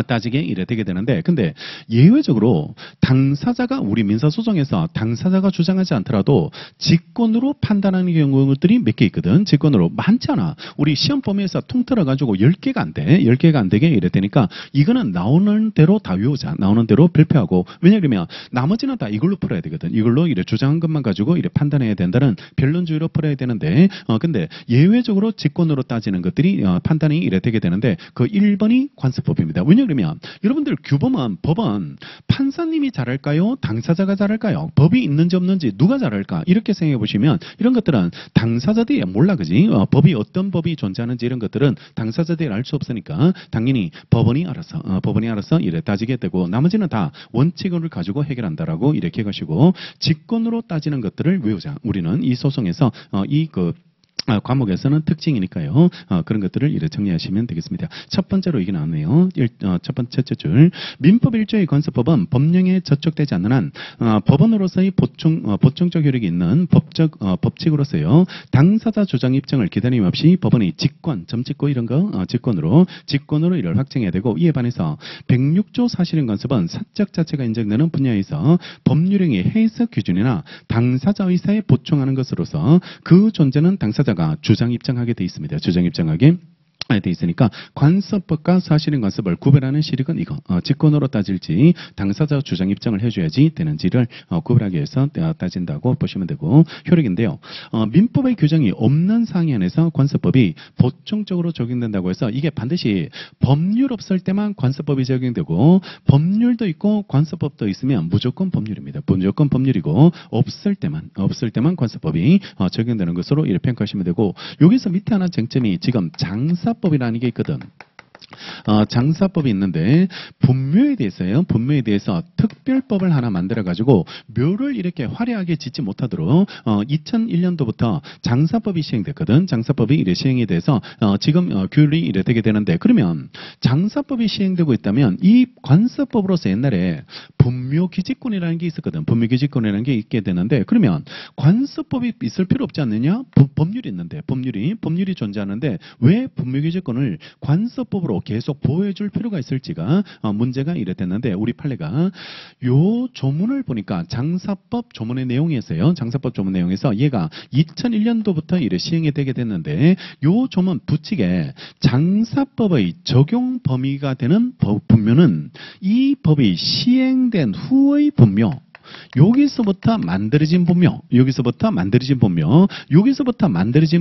따지게 이래 되게 되는데 근데 예외적으로 당사자가 우리 민사소송에서 당사자가 주장하지 않더라도 직권으로 판단하는 경우들이 몇 개 있거든. 직권으로 많잖아. 우리 시험 범위에서 통틀어 가지고 10개가 안 돼. 10개가 안 되게 이래 되니까 이거는 나오는 대로 다 외우자. 나오는 대로 발표하고 왜냐면 나머지는 다 이걸로 풀어야 되거든. 이걸로 이래 주장한 것만 가지고 이래 판단해야 된다는 변론주의로 풀어야 되는데 근데 예외적으로 직권으로 따지는 것들이 판단이 이래 되게 되는데 그 1번이 관습법입니다. 그러면 여러분들 규범은 법은 판사님이 잘할까요? 당사자가 잘할까요? 법이 있는지 없는지 누가 잘할까? 이렇게 생각해 보시면 이런 것들은 당사자들이 몰라 그지? 법이 어떤 법이 존재하는지 이런 것들은 당사자들이 알 수 없으니까 당연히 법원이 알아서 이래 따지게 되고 나머지는 다 원칙을 가지고 해결한다라고 이렇게 가시고 직권으로 따지는 것들을 외우자. 우리는 이 소송에서 과목에서는 특징이니까요. 그런 것들을 이렇게 정리하시면 되겠습니다. 첫 번째로 이게 나왔네요. 첫 번째 줄. 민법 1조의 건설법은 법령에 저촉되지 않는 한 법원으로서의 보충적 효력이 있는 법칙으로서요. 당사자 주장 입증을 기다림 없이 법원이 점찍고 이런 거 직권으로 이를 확정해야 되고 이에 반해서 106조 사실인 건설은 사적 자체가 인정되는 분야에서 법률행위 해석 기준이나 당사자 의사에 보충하는 것으로서 그 존재는 당사자가 주장 입증하게 돼 있습니다. 주장 입증하게 돼 있으니까 관습법과 사실인 관습을 구별하는 시력은 이거 직권으로 따질지 당사자 주장 입증을 해줘야지 되는지를 구별하기 위해서 따진다고 보시면 되고 효력인데요. 민법의 규정이 없는 상위 안에서 관습법이 보충적으로 적용된다고 해서 이게 반드시 법률 없을 때만 관습법이 적용되고 법률도 있고 관습법도 있으면 무조건 법률입니다. 무조건 법률이고 없을 때만 관습법이 적용되는 것으로 이렇게 평가하시면 되고 여기서 밑에 하나 쟁점이 지금 장사법이라는 게 있거든. 장사법이 있는데 분묘에 대해서요. 분묘에 대해서 특별법을 하나 만들어 가지고 묘를 이렇게 화려하게 짓지 못하도록 2001년도부터 장사법이 시행됐거든. 장사법이 이래 시행이 돼서 지금 규율이 이래 되게 되는데, 그러면 장사법이 시행되고 있다면 이 관서법으로서 옛날에 분묘기지권이라는 게 있었거든. 분묘기지권이라는 게 있게 되는데, 그러면 관서법이 있을 필요 없지 않느냐? 법률이 있는데, 법률이 존재하는데 왜 분묘기지권을 관서법으로 계속 보호해줄 필요가 있을지가 문제가 이래 됐는데, 우리 판례가 요 조문을 보니까 장사법 조문의 내용이었어요. 장사법 조문 내용에서 얘가 2001년도부터 이래 시행이 되게 됐는데, 요 조문 부칙에 장사법의 적용 범위가 되는 분묘는 이 법이 시행된 후의 분묘, 여기서부터 만들어진 분묘, 여기서부터 만들어진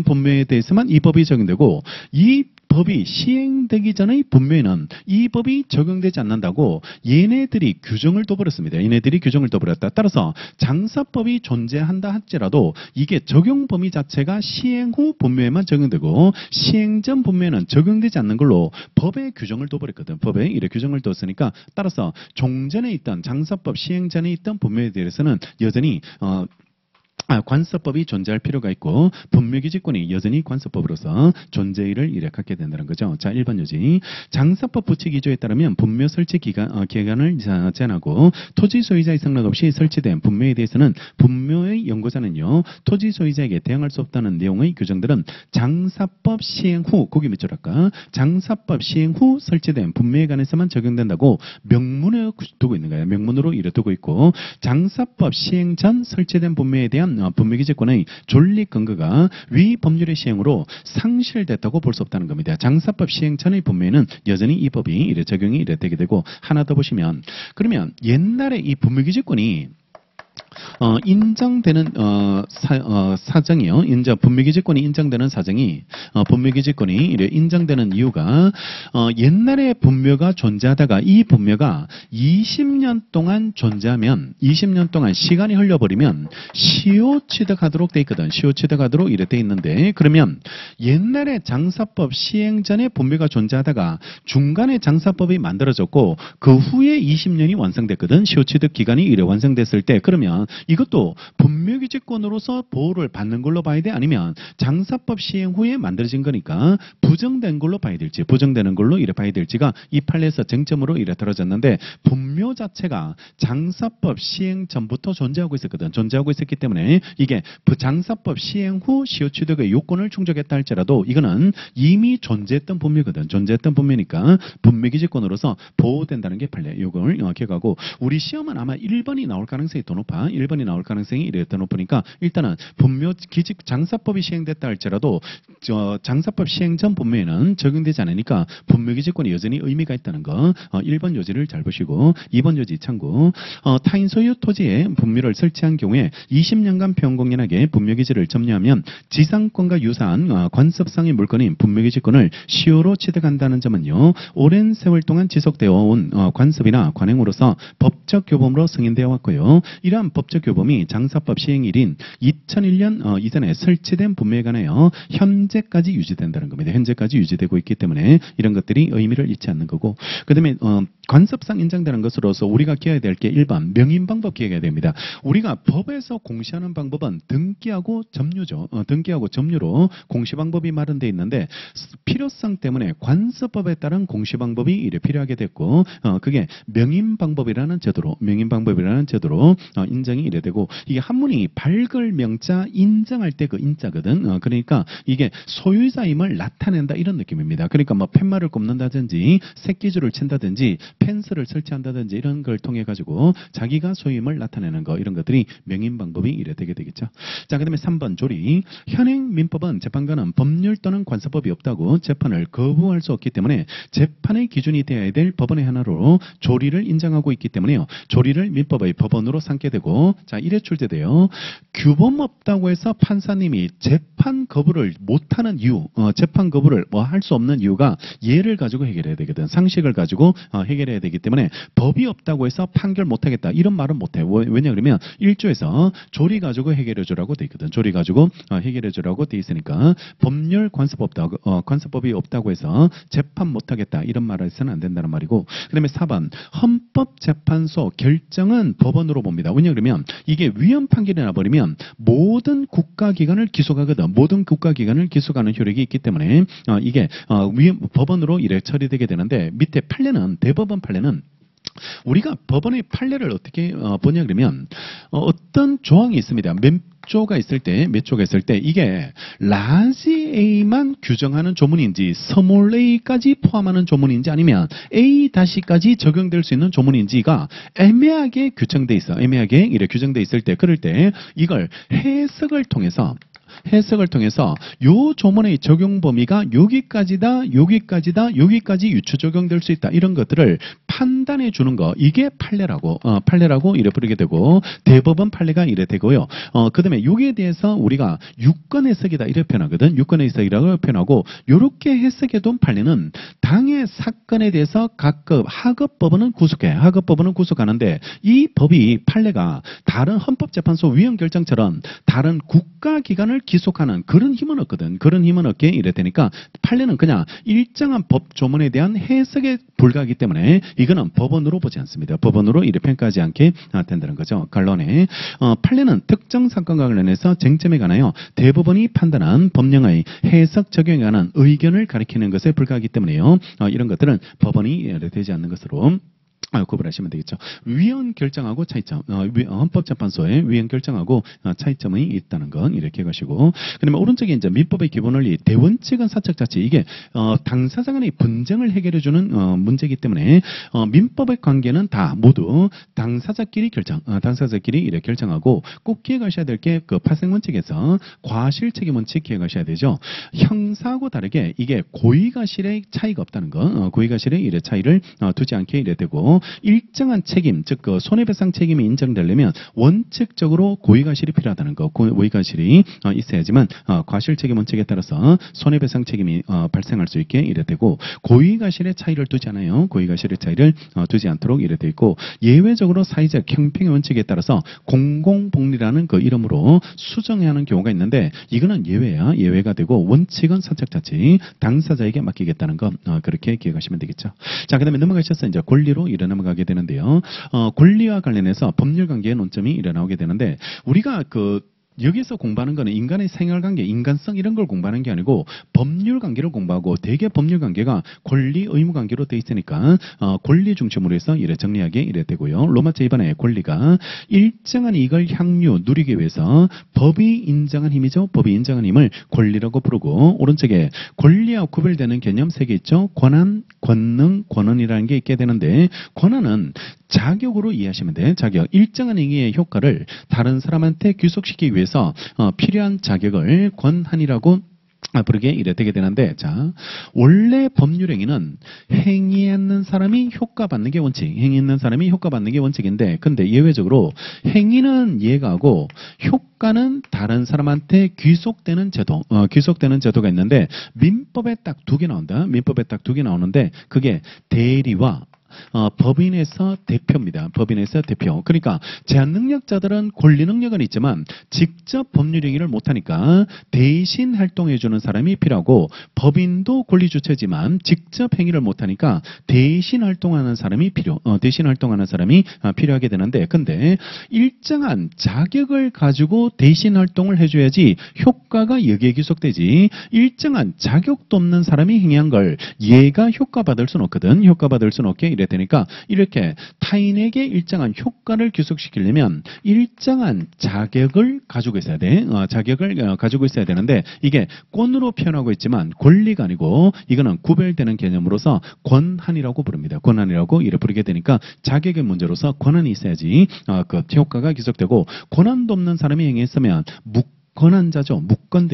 분묘에 대해서만 이 법이 적용되고, 이 법이 시행되기 전의 분묘에는 이 법이 적용되지 않는다고 얘네들이 규정을 둬버렸습니다. 따라서 장사법이 존재한다 할지라도 이게 적용 범위 자체가 시행 후 분묘에만 적용되고 시행 전 분묘에는 적용되지 않는 걸로 법에 규정을 둬버렸거든. 법에 이렇게 규정을 뒀으니까, 따라서 종전에 있던 장사법 시행 전에 있던 분묘에 대해서는 여전히 관서법이 존재할 필요가 있고 분묘기지권이 여전히 관서법으로서 존재를 갖게 된다는 거죠. 자, 1번 요지. 장사법 부칙 2조에 따르면 분묘 설치 기간을 제한하고 토지 소유자의 상관 없이 설치된 분묘에 대해서는 분묘의 연고자는요, 토지 소유자에게 대항할 수 없다는 내용의 규정들은 장사법 시행 후, 거기 몇 줄할까? 장사법 시행 후 설치된 분묘에 관해서만 적용된다고 명문에 두고 있는 거예요. 명문으로 두고 있고, 장사법 시행 전 설치된 분묘에 대한 분묘기지권의 존립 근거가 위 법률의 시행으로 상실됐다고 볼 수 없다는 겁니다. 장사법 시행 전의 분묘에는 여전히 이 법이 적용이 되게 되고, 하나 더 보시면, 그러면 옛날에 이 분묘기지권이 인정되는 사정이요. 분묘기지권이 인정되는 사정이, 분묘기지권이 인정되는 이유가, 옛날에 분묘가 존재하다가 이 분묘가 20년 동안 존재하면, 20년 동안 시간이 흘려버리면 시효 취득하도록 돼 있거든. 시효 취득하도록 돼 있는데, 그러면 옛날에 장사법 시행 전에 분묘가 존재하다가 중간에 장사법이 만들어졌고 그 후에 20년이 완성됐거든. 시효 취득 기간이 완성됐을 때, 그러면 이것도 분묘기지권으로서 보호를 받는 걸로 봐야 돼? 아니면 장사법 시행 후에 만들어진 거니까 부정된 걸로 봐야 될지, 부정되는 걸로 봐야 될지가 이 판례에서 쟁점으로 다뤄졌는데, 분묘 자체가 장사법 시행 전부터 존재하고 있었거든. 존재하고 있었기 때문에 이게 장사법 시행 후 시효 취득의 요건을 충족했다 할지라도 이거는 이미 존재했던 분묘거든. 존재했던 분묘니까 분묘기지권으로서 보호된다는 게 판례. 요걸 기억하고, 우리 시험은 아마 1번이 나올 가능성이 더 높아. 1번이 나올 가능성이 더 높으니까 일단은 장사법이 시행됐다 할지라도 장사법 시행 전 분묘에는 적용되지 않으니까 분묘기지권이 여전히 의미가 있다는 거, 1번 요지를 잘 보시고, 2번 요지 참고. 타인 소유 토지에 분묘를 설치한 경우에 20년간 평공연하게 분묘기지를 점유하면 지상권과 유사한 관습상의 물건인 분묘기지권을 시효로 취득한다는 점은요, 오랜 세월 동안 지속되어 온 관습이나 관행으로서 법적 교범으로 승인되어 왔고요. 이러한 법적 교범이 장사법 시행일인 2001년 이전에 설치된 분묘에 관하여 현재까지 유지된다는 겁니다. 현재까지 유지되고 있기 때문에 이런 것들이 의미를 잃지 않는 거고, 그 다음에 관습상 인정되는 것으로서 우리가 기억해야 될 게 1번 명인방법 기억해야 됩니다. 우리가 법에서 공시하는 방법은 등기하고 점유죠. 등기하고 점유로 공시방법이 마련되어 있는데, 필요성 때문에 관습법에 따른 공시방법이 필요하게 됐고, 그게 명인방법이라는 제도로 인정이 되고, 이게 한문이 발글 명자 인정할 때 그 인자거든. 그러니까 이게 소유자임을 나타낸다 이런 느낌입니다. 그러니까 뭐 팻말을 꼽는다든지 새끼줄을 친다든지 펜스를 설치한다든지 이런 걸 통해 가지고 자기가 소유임을 나타내는 거, 이런 것들이 명인방법이 되게 되겠죠. 자, 그다음에 3번 조리. 현행 민법은 재판관은 법률 또는 관서법이 없다고 재판을 거부할 수 없기 때문에 재판의 기준이 되어야 될 법원의 하나로 조리를 인정하고 있기 때문에요. 조리를 민법의 법원으로 삼게 되고, 되고, 자, 이래 출제돼요. 규범 없다고 해서 판사님이 재판 거부를 못하는 이유, 재판 거부를 뭐 할 수 없는 이유가 예를 가지고 해결해야 되거든. 상식을 가지고 해결해야 되기 때문에 법이 없다고 해서 판결 못하겠다. 이런 말은 못해. 왜냐 그러면 1조에서 조리 가지고 해결해 주라고 돼 있거든. 조리 가지고 해결해 주라고 돼 있으니까 법률 관습법이 없다고 해서 재판 못하겠다. 이런 말을 해서는 안 된다는 말이고, 그 다음에 4번 헌법재판소 결정은 법원으로 봅니다. 왜냐 그러면 이게 위헌 판결이 나버리면 모든 국가기관을 기소하거든. 모든 국가기관을 기소하는 효력이 있기 때문에 이게 법원으로 이래 처리되게 되는데, 밑에 판례는, 대법원 판례는 우리가 법원의 판례를 어떻게 보냐 그러면 어떤 조항이 있습니다. 몇 조가 있을 때 이게 라지 A만 규정하는 조문인지 스몰 A까지 포함하는 조문인지 아니면 A-까지 적용될 수 있는 조문인지가 애매하게 규정돼 있어. 애매하게 이렇게 규정돼 있을 때, 그럴 때 이걸 해석을 통해서 요 조문의 적용 범위가 여기까지다, 여기까지 유추 적용될 수 있다. 이런 것들을 판단해 주는 거, 이게 판례라고 이래 부르게 되고, 대법원 판례가 이래 되고요. 그 다음에 여기에 대해서 우리가 유권 해석이다 이렇게 표현하거든. 유권 해석이라고 표현하고, 요렇게 해석해둔 판례는 당해 사건에 대해서 각급 하급법원은 구속하는데, 이 법이 판례가 다른 헌법재판소 위헌 결정처럼 다른 국가기관을 기속하는 그런 힘은 없거든. 그런 힘은 없게 이래 되니까 판례는 그냥 일정한 법 조문에 대한 해석에 불과하기 때문에 이거는 법원으로 보지 않습니다. 법원으로 이래 평가하지 않게 된다는 거죠. 결론에 판례는 특정 사건과 관련해서 쟁점에 관하여 대법원이 판단한 법령의 해석 적용에 관한 의견을 가리키는 것에 불과하기 때문에요. 이런 것들은 법원이 되지 않는 것으로 구분하시면 되겠죠. 위헌 결정하고 차이점, 헌법재판소의 위헌 결정하고 차이점이 있다는 건 이렇게 가시고, 그다음에 오른쪽에 이제 민법의 기본 원리, 대원칙은 사적 자치, 이게 당사자 간의 분쟁을 해결해주는 문제이기 때문에 민법의 관계는 다 모두 당사자끼리 이렇게 결정하고, 꼭 기억하셔야 될 게 그 파생원칙에서 과실책임 원칙 기억하셔야 되죠. 형사하고 다르게 이게 고의가실의 차이가 없다는 거, 고의가실의 이래 차이를 두지 않게 이래 되고, 일정한 책임, 즉 그 손해배상 책임이 인정되려면 원칙적으로 고의가실이 필요하다는 거, 고의가실이 있어야지만 과실책임 원칙에 따라서 손해배상 책임이 발생할 수 있게 이래 되고, 고의가실의 차이를 두지 않아요. 고의가실의 차이를 두지 않도록 이래 돼 있고, 예외적으로 사회적 형평의 원칙에 따라서 공공복리라는 그 이름으로 수정해야 하는 경우가 있는데, 이거는 예외가 되고, 원칙은 선택자치 당사자에게 맡기겠다는 거, 그렇게 기억하시면 되겠죠. 자, 그다음에 넘어가셔서 이제 권리로 넘어가게 되는데요. 권리와 관련해서 법률관계의 논점이 나오게 되는데, 우리가 여기서 공부하는 거는 인간의 생활관계, 인간성 이런 걸 공부하는 게 아니고 법률관계를 공부하고, 대개 법률관계가 권리, 의무관계로 돼 있으니까 권리 중심으로 해서 이래 정리하게 이래 되고요. 로마 제2번의 권리가 일정한 이익을 향유, 누리기 위해서 법이 인정한 힘이죠. 법이 인정한 힘을 권리라고 부르고, 오른쪽에 권리와 구별되는 개념 3개 있죠. 권한, 권능, 권한이라는 게 있게 되는데, 권한은 자격으로 이해하시면 돼. 자격. 일정한 행위의 효과를 다른 사람한테 귀속시키기 위해서 필요한 자격을 권한이라고 부르게 이래 되게 되는데, 자, 원래 법률행위는 행위하는 사람이 효과받는 게 원칙, 행위하는 사람이 효과받는 게 원칙인데, 근데 예외적으로 행위는 이해가 하고 효과는 다른 사람한테 귀속되는 제도가 있는데, 민법에 딱 2개 나온다. 민법에 딱 2개 나오는데, 그게 대리와 법인에서 대표입니다. 법인에서 대표. 그러니까 제한 능력자들은 권리 능력은 있지만 직접 법률 행위를 못하니까 대신 활동해주는 사람이 필요하고, 법인도 권리 주체지만 직접 행위를 못하니까 대신 활동하는 사람이 필요하게 되는데, 근데 일정한 자격을 가지고 대신 활동을 해줘야지 효과가 여기에 귀속되지, 일정한 자격도 없는 사람이 행위한 걸 얘가 효과받을 수는 없거든. 효과받을 수는 없게 이래 되니까, 이렇게 타인에게 일정한 효과를 귀속시키려면 일정한 자격을 가지고 있어야 돼. 자격을 가지고 있어야 되는데, 이게 권으로 표현하고 있지만 권리가 아니고, 이거는 구별되는 개념으로서 권한이라고 부릅니다. 권한이라고 이래 부르게 되니까, 자격의 문제로서 권한이 있어야지 그 효과가 귀속되고, 권한도 없는 사람이 행위했으면 권한자죠. 무권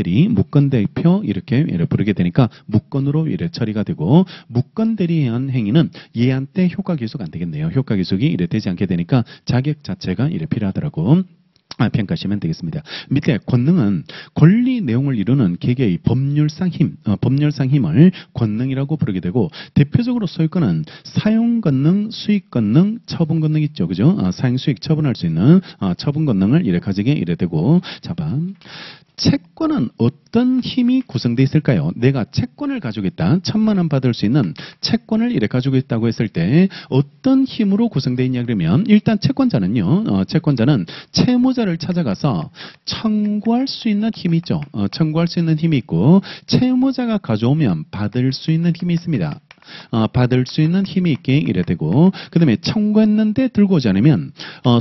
대표 이렇게 부르게 되니까 무권으로 이래 처리가 되고 무권 대리한 행위는 얘한테 효과 기속 안 되겠네요. 효과 기속이 이래 되지 않게 되니까 자격 자체가 이래 필요하더라고. 평가하시면 되겠습니다. 밑에 권능은 권리 내용을 이루는 개개의 법률상 힘을 권능이라고 부르게 되고 대표적으로 소유권은 사용 권능, 수익 권능, 처분 권능 있죠, 그죠? 사용, 수익, 처분할 수 있는 처분 권능을 이래 가지게 이래 되고, 자봐. 채권은 어떤 힘이 구성되어 있을까요? 내가 채권을 가지고 있다. 1,000만 원 받을 수 있는 채권을 이렇게 가지고 있다고 했을 때 어떤 힘으로 구성되어 있냐 그러면 일단 채권자는요. 채권자는 채무자를 찾아가서 청구할 수 있는 힘이 있죠. 청구할 수 있는 힘이 있고 채무자가 가져오면 받을 수 있는 힘이 있습니다. 받을 수 있는 힘이 있게 이래 되고 그 다음에 청구했는데 들고 오지 않으면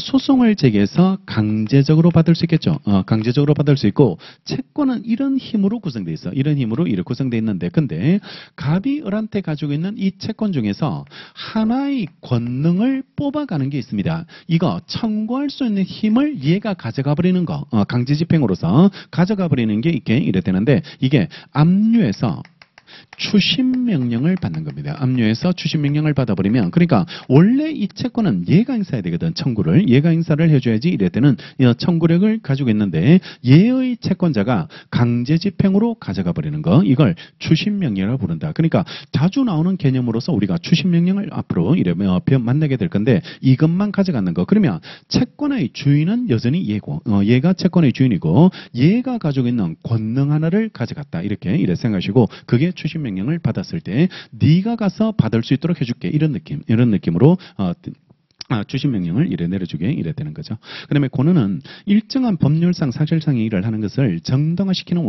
소송을 제기해서 강제적으로 받을 수 있겠죠. 강제적으로 받을 수 있고 채권은 이런 힘으로 구성되어 있어. 이런 힘으로 이렇게 구성되어 있는데 근데 갑이 을한테 가지고 있는 이 채권 중에서 하나의 권능을 뽑아가는 게 있습니다. 이거 청구할 수 있는 힘을 얘가 가져가 버리는 거 강제집행으로서 가져가 버리는 게 있게 이래 되는데 이게 압류해서 추심명령을 받는 겁니다. 압류해서 추심명령을 받아버리면 그러니까 원래 이 채권은 얘가 행사해야 되거든. 청구를. 얘가 행사를 해줘야지 이럴 때는 청구력을 가지고 있는데 얘의 채권자가 강제집행으로 가져가 버리는 거 이걸 추심명령이라고 부른다. 그러니까 자주 나오는 개념으로서 우리가 추심명령을 앞으로 이러면 만나게 될 건데 이것만 가져가는 거. 그러면 채권의 주인은 여전히 얘고 얘가 채권의 주인이고 얘가 가지고 있는 권능 하나를 가져갔다. 이렇게 생각하시고 그게 추심명령을 받았을 때 네가 가서 받을 수 있도록 해줄게 이런 느낌으로 추심명령을 이래 내려주게 이래 되는 거죠. 그 다음에 권한은 일정한 법률상 사실상의 일을 하는 것을 정당화시키는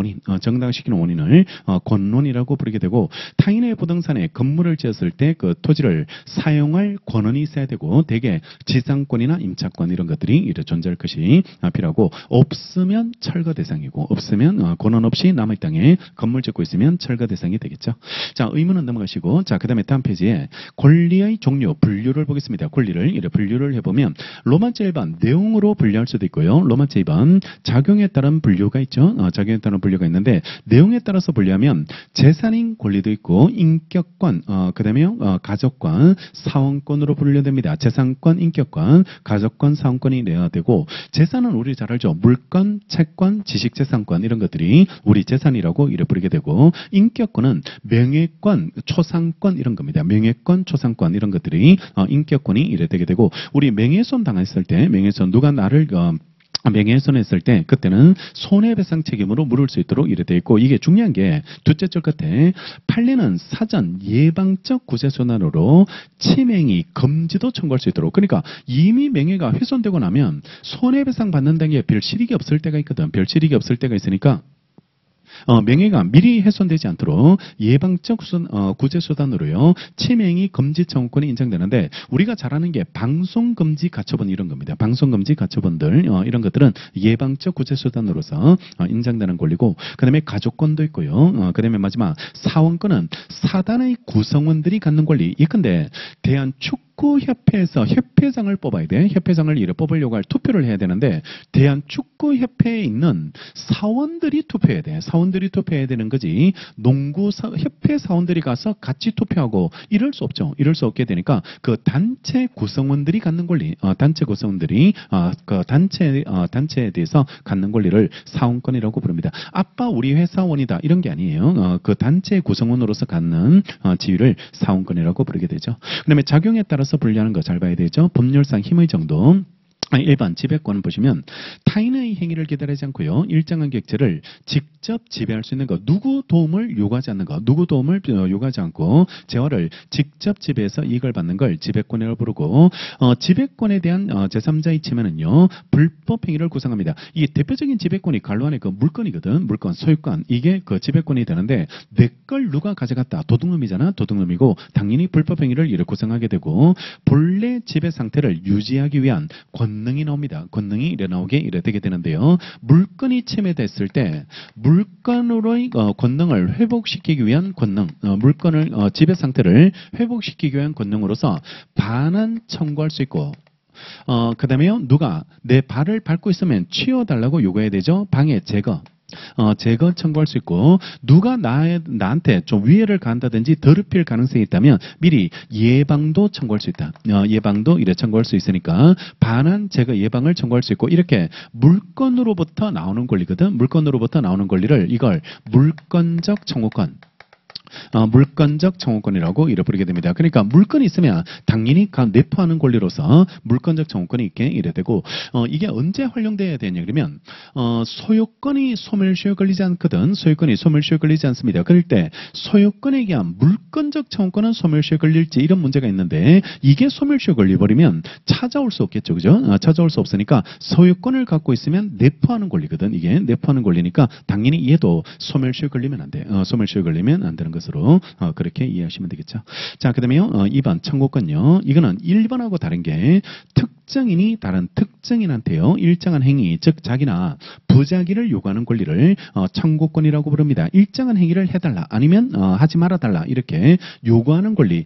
원인을 권론이라고 부르게 되고 타인의 부동산에 건물을 지었을 때 그 토지를 사용할 권한이 있어야 되고 대개 지상권이나 임차권 이런 것들이 이래 존재할 것이 필요하고 없으면 철거 대상이고 없으면 권한 없이 남의 땅에 건물 짓고 있으면 철거 대상이 되겠죠. 자, 의무는 넘어가시고 자, 그 다음에 다음 페이지에 권리의 종류, 분류를 보겠습니다. 권리를 이래 분류를 해보면 로마자 1번 내용으로 분류할 수도 있고요. 로마자 2번 작용에 따른 분류가 있죠. 작용에 따른 분류가 있는데 내용에 따라서 분류하면 재산인 권리도 있고 인격권, 그 다음에 가족권, 사원권으로 분류됩니다. 재산권, 인격권, 가족권, 사원권이 돼야 되고 재산은 우리 잘 알죠. 물권, 채권, 지식재산권 이런 것들이 우리 재산이라고 이래 부르게 되고 인격권은 명예권, 초상권 이런 겁니다. 명예권, 초상권 이런 것들이 인격권이 이래 되게 되고 우리 명예훼손 당했을 때 명예훼손 누가 나를 명예훼손했을 때 그때는 손해배상 책임으로 물을 수 있도록 이래 되어 있고 이게 중요한 게 둘째 줄 끝에 판례는 사전 예방적 구제소환으로 치명이 금지도 청구할 수 있도록 그러니까 이미 명예가 훼손되고 나면 손해배상 받는다는 게 별 실익이 없을 때가 있거든. 별 실익이 없을 때가 있으니까 명예가 미리 훼손되지 않도록 예방적 구제수단으로요. 치명이 금지 청구권이 인정되는데 우리가 잘 아는 게 방송금지 가처분 이런 겁니다. 방송금지 가처분들 이런 것들은 예방적 구제수단으로서 인정되는 권리고 그 다음에 가족권도 있고요. 그 다음에 마지막 사원권은 사단의 구성원들이 갖는 권리. 예컨대 대한축구협회에서 협회장을 뽑아야 돼. 협회장을 이래 뽑으려고 할 투표를 해야 되는데 대한축구협회에 있는 사원들이 투표해야 돼. 사원들이 투표해야 되는 거지. 농구협회 사원들이 가서 같이 투표하고 이럴 수 없죠. 이럴 수 없게 되니까 그 단체 구성원들이 갖는 권리, 단체 구성원들이 그 단체에 대해서 갖는 권리를 사원권이라고 부릅니다. 아빠 우리 회사원이다 이런 게 아니에요. 그 단체 구성원으로서 갖는 지위를 사원권이라고 부르게 되죠. 그다음에 작용에 따라서 분류하는 거 잘 봐야 되죠. 법률상 힘의 정도. 1번 지배권을 보시면 타인의 행위를 기다리지 않고요. 일정한 객체를 직접 지배할 수 있는 것. 누구 도움을 요구하지 않는 것. 누구 도움을 요구하지 않고 재화를 직접 지배해서 이익을 받는 걸 지배권이라고 부르고 지배권에 대한 제3자의 침해는요. 불법 행위를 구성합니다. 이게 대표적인 지배권이 관로안의 그 물건이거든. 물건, 소유권. 이게 그 지배권이 되는데 내 걸 누가 가져갔다. 도둑놈이잖아. 도둑놈이고 당연히 불법 행위를 이를 구성하게 되고 본래 지배 상태를 유지하기 위한 권능이 나옵니다. 권능이 이래 나오게 이래 되게 되는데요. 물건이 침해됐을 때 물건으로의 권능을 회복시키기 위한 권능, 물건을 지배 상태를 회복시키기 위한 권능으로서 반환 청구할 수 있고 그 다음에요. 누가 내 발을 밟고 있으면 치워달라고 요구해야 되죠. 방해, 제거. 제거 청구할 수 있고, 누가 나한테 좀 위해를 가한다든지 더럽힐 가능성이 있다면 미리 예방도 청구할 수 있다. 예방도 이래 청구할 수 있으니까 반환, 제거, 예방을 청구할 수 있고, 이렇게 물건으로부터 나오는 권리거든. 물건으로부터 나오는 권리를 이걸 물건적 청구권. 물건적 청구권이라고 이래 부르게 됩니다. 그러니까 물건이 있으면 당연히 내포하는 권리로서 물건적 청구권이 있게 이래 되고, 이게 언제 활용돼야 되냐 그러면 소유권이 소멸시효에 걸리지 않거든. 소유권이 소멸시효에 걸리지 않습니다. 그럴 때 소유권에 의한 물건적 청구권은 소멸시효에 걸릴지 이런 문제가 있는데, 이게 소멸시효에 걸려버리면 찾아올 수 없겠죠. 그죠? 찾아올 수 없으니까 소유권을 갖고 있으면 내포하는 권리거든. 이게 내포하는 권리니까 당연히 얘도 소멸시효에 걸리면 안 돼. 소멸시효에 걸리면 안 되는 것으로 그렇게 이해하시면 되겠죠. 자, 그 다음에요. 2번 청구권요. 이거는 1번하고 다른 게 특정인이 다른 특정인한테요. 일정한 행위, 즉 자기나 부자기를 요구하는 권리를 청구권이라고 부릅니다. 일정한 행위를 해달라 아니면 하지 말아달라 이렇게 요구하는 권리.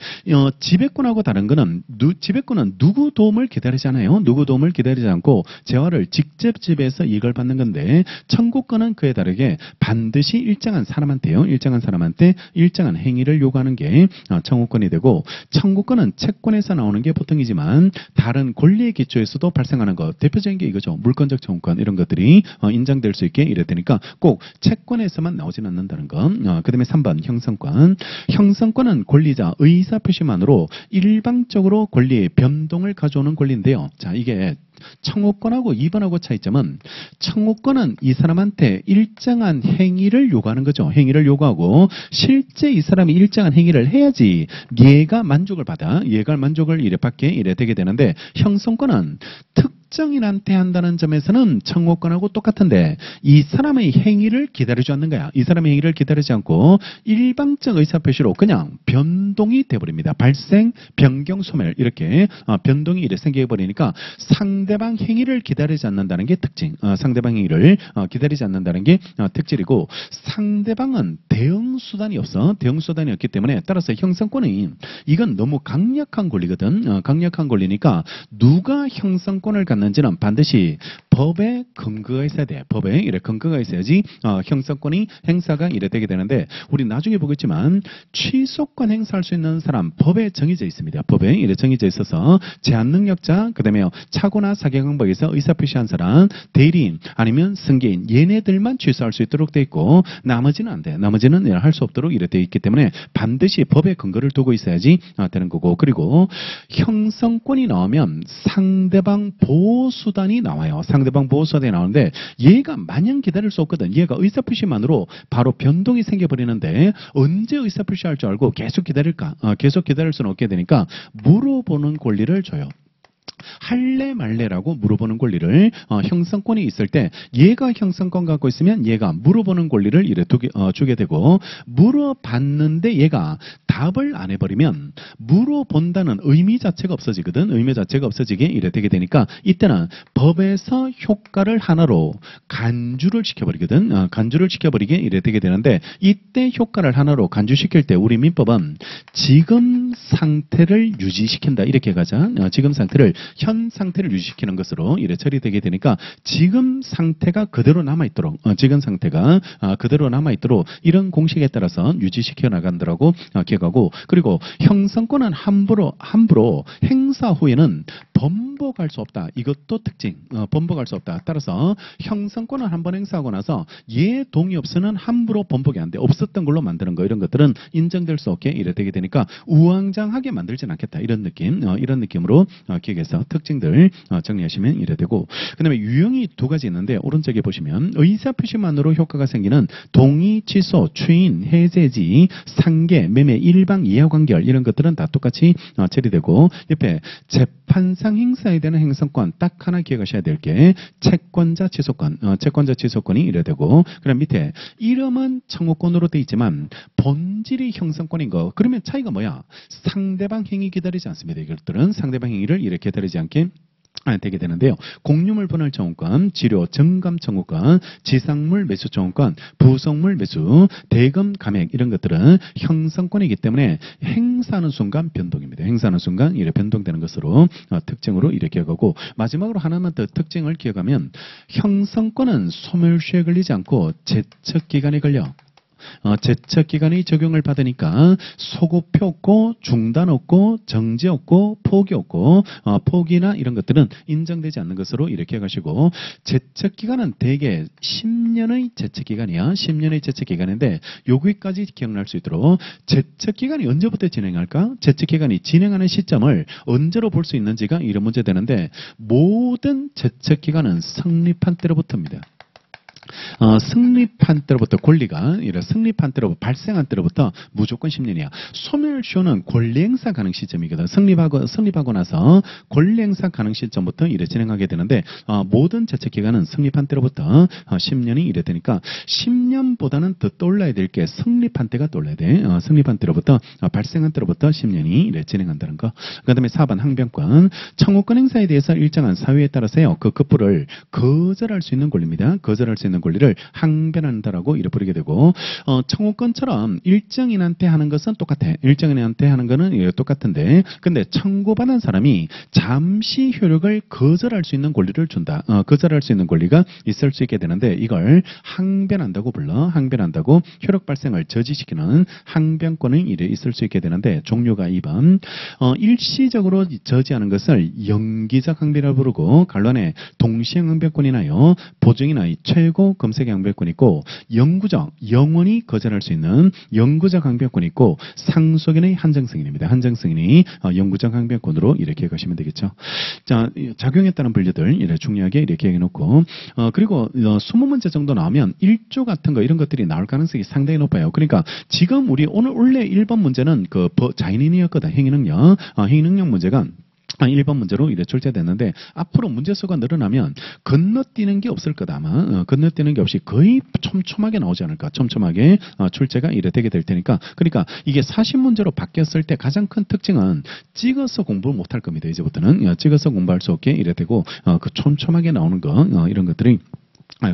지배권하고 다른 거는 지배권은 누구 도움을 기다리지 않아요. 누구 도움을 기다리지 않고 재화를 직접 지배해서 이익을 받는 건데, 청구권은 그에 다르게 반드시 일정한 사람한테요. 일정한 사람한테 일정한 행위를 요구하는 게 청구권이 되고, 청구권은 채권에서 나오는 게 보통이지만 다른 권리의 기초에서도 발생하는 것, 대표적인 게 이거죠. 물건적 청구권 이런 것들이 인정될 수 있게 이래 되니까 꼭 채권에서만 나오진 않는다는 것. 그 다음에 3번 형성권. 형성권은 권리자 의사표시만으로 일방적으로 권리의 변동을 가져오는 권리인데요. 자, 이게 청구권하고 2번하고 차이점은, 청구권은 이 사람한테 일정한 행위를 요구하는 거죠. 행위를 요구하고 실제 이 사람이 일정한 행위를 해야지 얘가 만족을 받아. 얘가 만족을 이래 받게 이래 되게 되는데, 형성권은 특정인한테 한다는 점에서는 청구권하고 똑같은데 이 사람의 행위를 기다리지 않는 거야. 이 사람의 행위를 기다리지 않고 일방적 의사표시로 그냥 변동이 돼버립니다. 발생, 변경, 소멸 이렇게 변동이 이래 생겨버리니까 상대방 행위를 기다리지 않는다는 게 특징. 상대방 행위를 기다리지 않는다는 게 특질이고, 상대방은 대응 수단이 없어. 대응 수단이 없기 때문에 따라서 형성권이 이건 너무 강력한 권리거든. 강력한 권리니까 누가 형성권을 갖는지는 반드시 법에 근거가 있어야 돼. 법에 이래 근거가 있어야지 형성권이 행사가 이래 되게 되는데, 우리 나중에 보겠지만 취소권 행사할 수 있는 사람 법에 정해져 있습니다. 법에 이래 정해져 있어서 제한 능력자, 그다음에 차고나 사경항법에서 의사표시한 사람, 대리인 아니면 승계인 얘네들만 취소할 수 있도록 돼 있고 나머지는 안 돼. 나머지는 할 수 없도록 이래 돼 있기 때문에 반드시 법에 근거를 두고 있어야지 되는 거고, 그리고 형성권이 나오면 상대방 보호수단이 나와요. 상대방 보호수단이 나오는데 얘가 마냥 기다릴 수 없거든. 얘가 의사표시만으로 바로 변동이 생겨버리는데 언제 의사표시할 줄 알고 계속 기다릴까? 계속 기다릴 수는 없게 되니까 물어보는 권리를 줘요. 할래 말래라고 물어보는 권리를 형성권이 있을 때, 얘가 형성권 갖고 있으면 얘가 물어보는 권리를 이래 주게 되고, 물어봤는데 얘가 답을 안 해버리면 물어본다는 의미 자체가 없어지거든. 의미 자체가 없어지게 이래 되게 되니까 이때는 법에서 효과를 하나로 간주를 시켜버리거든. 간주를 시켜버리게 이래 되게 되는데, 이때 효과를 하나로 간주시킬 때 우리 민법은 지금 상태를 유지시킨다 이렇게 가자. 지금 상태를 현 상태를 유지시키는 것으로 이래 처리되게 되니까 지금 상태가 그대로 남아있도록 지금 상태가 그대로 남아있도록 이런 공식에 따라서 유지시켜 나간다라고 기억하고, 그리고 형성권은 함부로 행사 후에는 번복할 수 없다. 이것도 특징. 번복할 수 없다. 따라서 형성권을 한번 행사하고 나서 얘 동의 없으면 함부로 번복이 안 돼. 없었던 걸로 만드는 거 이런 것들은 인정될 수 없게 이래 되게 되니까 우왕좌왕하게 만들진 않겠다. 이런 느낌. 이런 느낌으로 기억해서 특징들 정리하시면 이래 되고, 그 다음에 유형이 두 가지 있는데 오른쪽에 보시면 의사표시만으로 효과가 생기는 동의, 취소, 추인, 해제지, 상계, 매매, 일방, 이하관계열 이런 것들은 다 똑같이 처리되고, 옆에 재판상 행사에 대한 행성권 딱 하나 기억하셔야 될 게 채권자 취소권, 채권자 취소권이 이래 되고, 그다음 밑에 이름은 청구권으로 돼 있지만 본질이 형성권인 거. 그러면 차이가 뭐야? 상대방 행위 기다리지 않습니다. 이것들은 상대방 행위를 이렇게 기다리지 않게 되게 되는데요. 공유물 분할 청구권, 치료 정감 청구권, 지상물 매수 청구권, 부속물 매수, 대금 감액 이런 것들은 형성권이기 때문에 행사하는 순간 변동입니다. 행사하는 순간 이렇게 변동되는 것으로 특징으로 이렇게 기억하고 마지막으로 하나만 더 특징을 기억하면 형성권은 소멸시효에 걸리지 않고 제척기간에 걸려 제척기간의 적용을 받으니까 소급표 없고 중단 없고 정지 없고 포기 없고 포기나 이런 것들은 인정되지 않는 것으로 이렇게 가시고 제척기간은 대개 10년의 제척기간이야. 10년의 제척기간인데 여기까지 기억날 수 있도록 제척기간이 언제부터 진행할까? 제척기간이 진행하는 시점을 언제로 볼 수 있는지가 이런 문제 되는데 모든 제척기간은 성립한 때로부터입니다. 성립한 때로부터 권리가 성립한 때로 발생한 때로부터 무조건 10년이야. 소멸시효는 권리행사 가능 시점이거든. 성립하고 나서 권리행사 가능 시점부터 이래 진행하게 되는데 모든 제척기간은 성립한 때로부터 10년이 이래 되니까 10년보다는 더 떠올라야 될 게 성립한 때가 떠올라야 돼. 성립한 때로부터 발생한 때로부터 10년이 이래 진행한다는 거. 그 다음에 4번 항변권. 청구권 행사에 대해서 일정한 사유에 따라서요. 그 급부를 거절할 수 있는 권리입니다. 거절할 수 있는 권리를 항변한다라고 이래 부르게 되고 청구권처럼 일정인한테 하는 것은 똑같아. 일정인한테 하는 거는 똑같은데 근데 청구받은 사람이 잠시 효력을 거절할 수 있는 권리를 준다. 거절할 수 있는 권리가 있을 수 있게 되는데 이걸 항변한다고 불러. 항변한다고 효력 발생을 저지시키는 항변권이 이래 있을 수 있게 되는데 종류가 2번 일시적으로 저지하는 것을 영기적 항변이라고 부르고 간란에 동시행 항변권이나요. 보증이나 최고 검색의 항변권이 있고 영구적, 영원히 거절할 수 있는 영구적 항변권이 있고 상속인의 한정승인입니다. 한정승인이 영구적 항변권으로 이렇게 가시면 되겠죠. 자, 작용에 따른 분류들 이렇게 중요하게 이렇게 해놓고 그리고 20문제 정도 나오면 1조 같은 거 이런 것들이 나올 가능성이 상당히 높아요. 그러니까 지금 우리 원래 1번 문제는 그 자인인이었거든. 행위능력. 행위능력 문제가 1번 문제로 이래 출제됐는데 앞으로 문제수가 늘어나면 건너뛰는 게 없을 거다 아마. 건너뛰는 게 없이 거의 촘촘하게 나오지 않을까. 촘촘하게 출제가 이래 되게 될 테니까. 그러니까 이게 40문제로 바뀌었을 때 가장 큰 특징은 찍어서 공부를 못할 겁니다. 이제부터는 찍어서 공부할 수 없게 이래 되고 그 촘촘하게 나오는 거 이런 것들이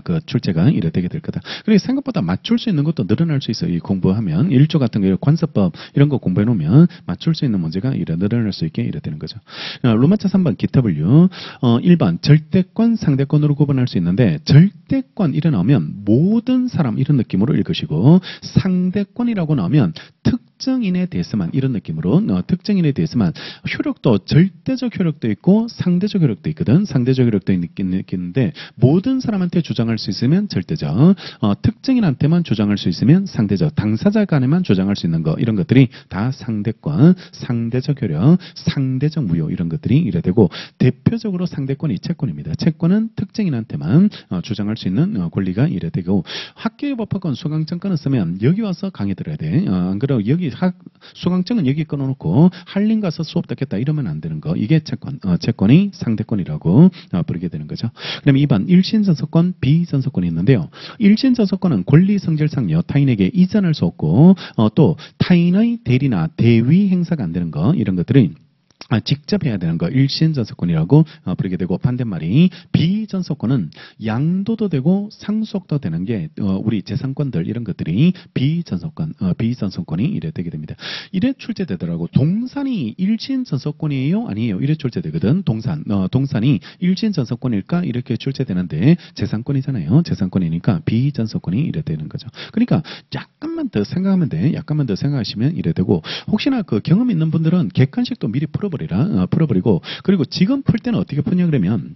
그 출제가 이래 되게 될 거다. 그리고 생각보다 맞출 수 있는 것도 늘어날 수 있어요. 이 공부하면 1조 같은 거 관습법 이런 거 공부해 놓으면 맞출 수 있는 문제가 이래 늘어날 수 있게 이래 되는 거죠. 로마차 3번 기타분류 1번 절대권 상대권으로 구분할 수 있는데 절대권 이래 나오면 모든 사람 이런 느낌으로 읽으시고 상대권이라고 나오면 특정인에 대해서만 이런 느낌으로 특정인에 대해서만 효력도 절대적 효력도 있고 상대적 효력도 있거든. 상대적 효력도 있는데 모든 사람한테 주장할 수 있으면 절대적, 특정인한테만 주장할 수 있으면 상대적, 당사자 간에만 주장할 수 있는 거 이런 것들이 다 상대권, 상대적 효력, 상대적 무효 이런 것들이 이래 되고 대표적으로 상대권이 채권입니다. 채권은 특정인한테만 주장할 수 있는 권리가 이래 되고 학교의 법학권 수강증권을 쓰면 여기 와서 강의 들어야 돼. 안 그러고 여기 수강증은 여기 끊어놓고 한림 가서 수업 듣겠다 이러면 안 되는 거. 이게 채권, 채권이 상대권이라고 부르게 되는 거죠. 그다음에 2번 일신전서권, 비전서권이 있는데요. 일신전서권은 권리 성질상요 타인에게 이전할 수 없고 또 타인의 대리나 대위 행사가 안 되는 거 이런 것들이 직접 해야 되는 거 일신전서권이라고 부르게 되고 반대말이 비전서권은 양도도 되고 상속도 되는 게 우리 재산권들 이런 것들이 비전서권이 이래 되게 됩니다. 이래 출제되더라고. 동산이 일신전서권이에요? 아니에요? 이래 출제되거든. 동산이 일신전서권일까? 이렇게 출제되는데 재산권이잖아요. 재산권이니까 비전서권이 이래 되는 거죠. 그러니까 약간만 더 생각하면 돼. 약간만 더 생각하시면 이래 되고 혹시나 그 경험 있는 분들은 객관식도 미리 풀어버리고 그리고 지금 풀 때는 어떻게 푸냐 그러면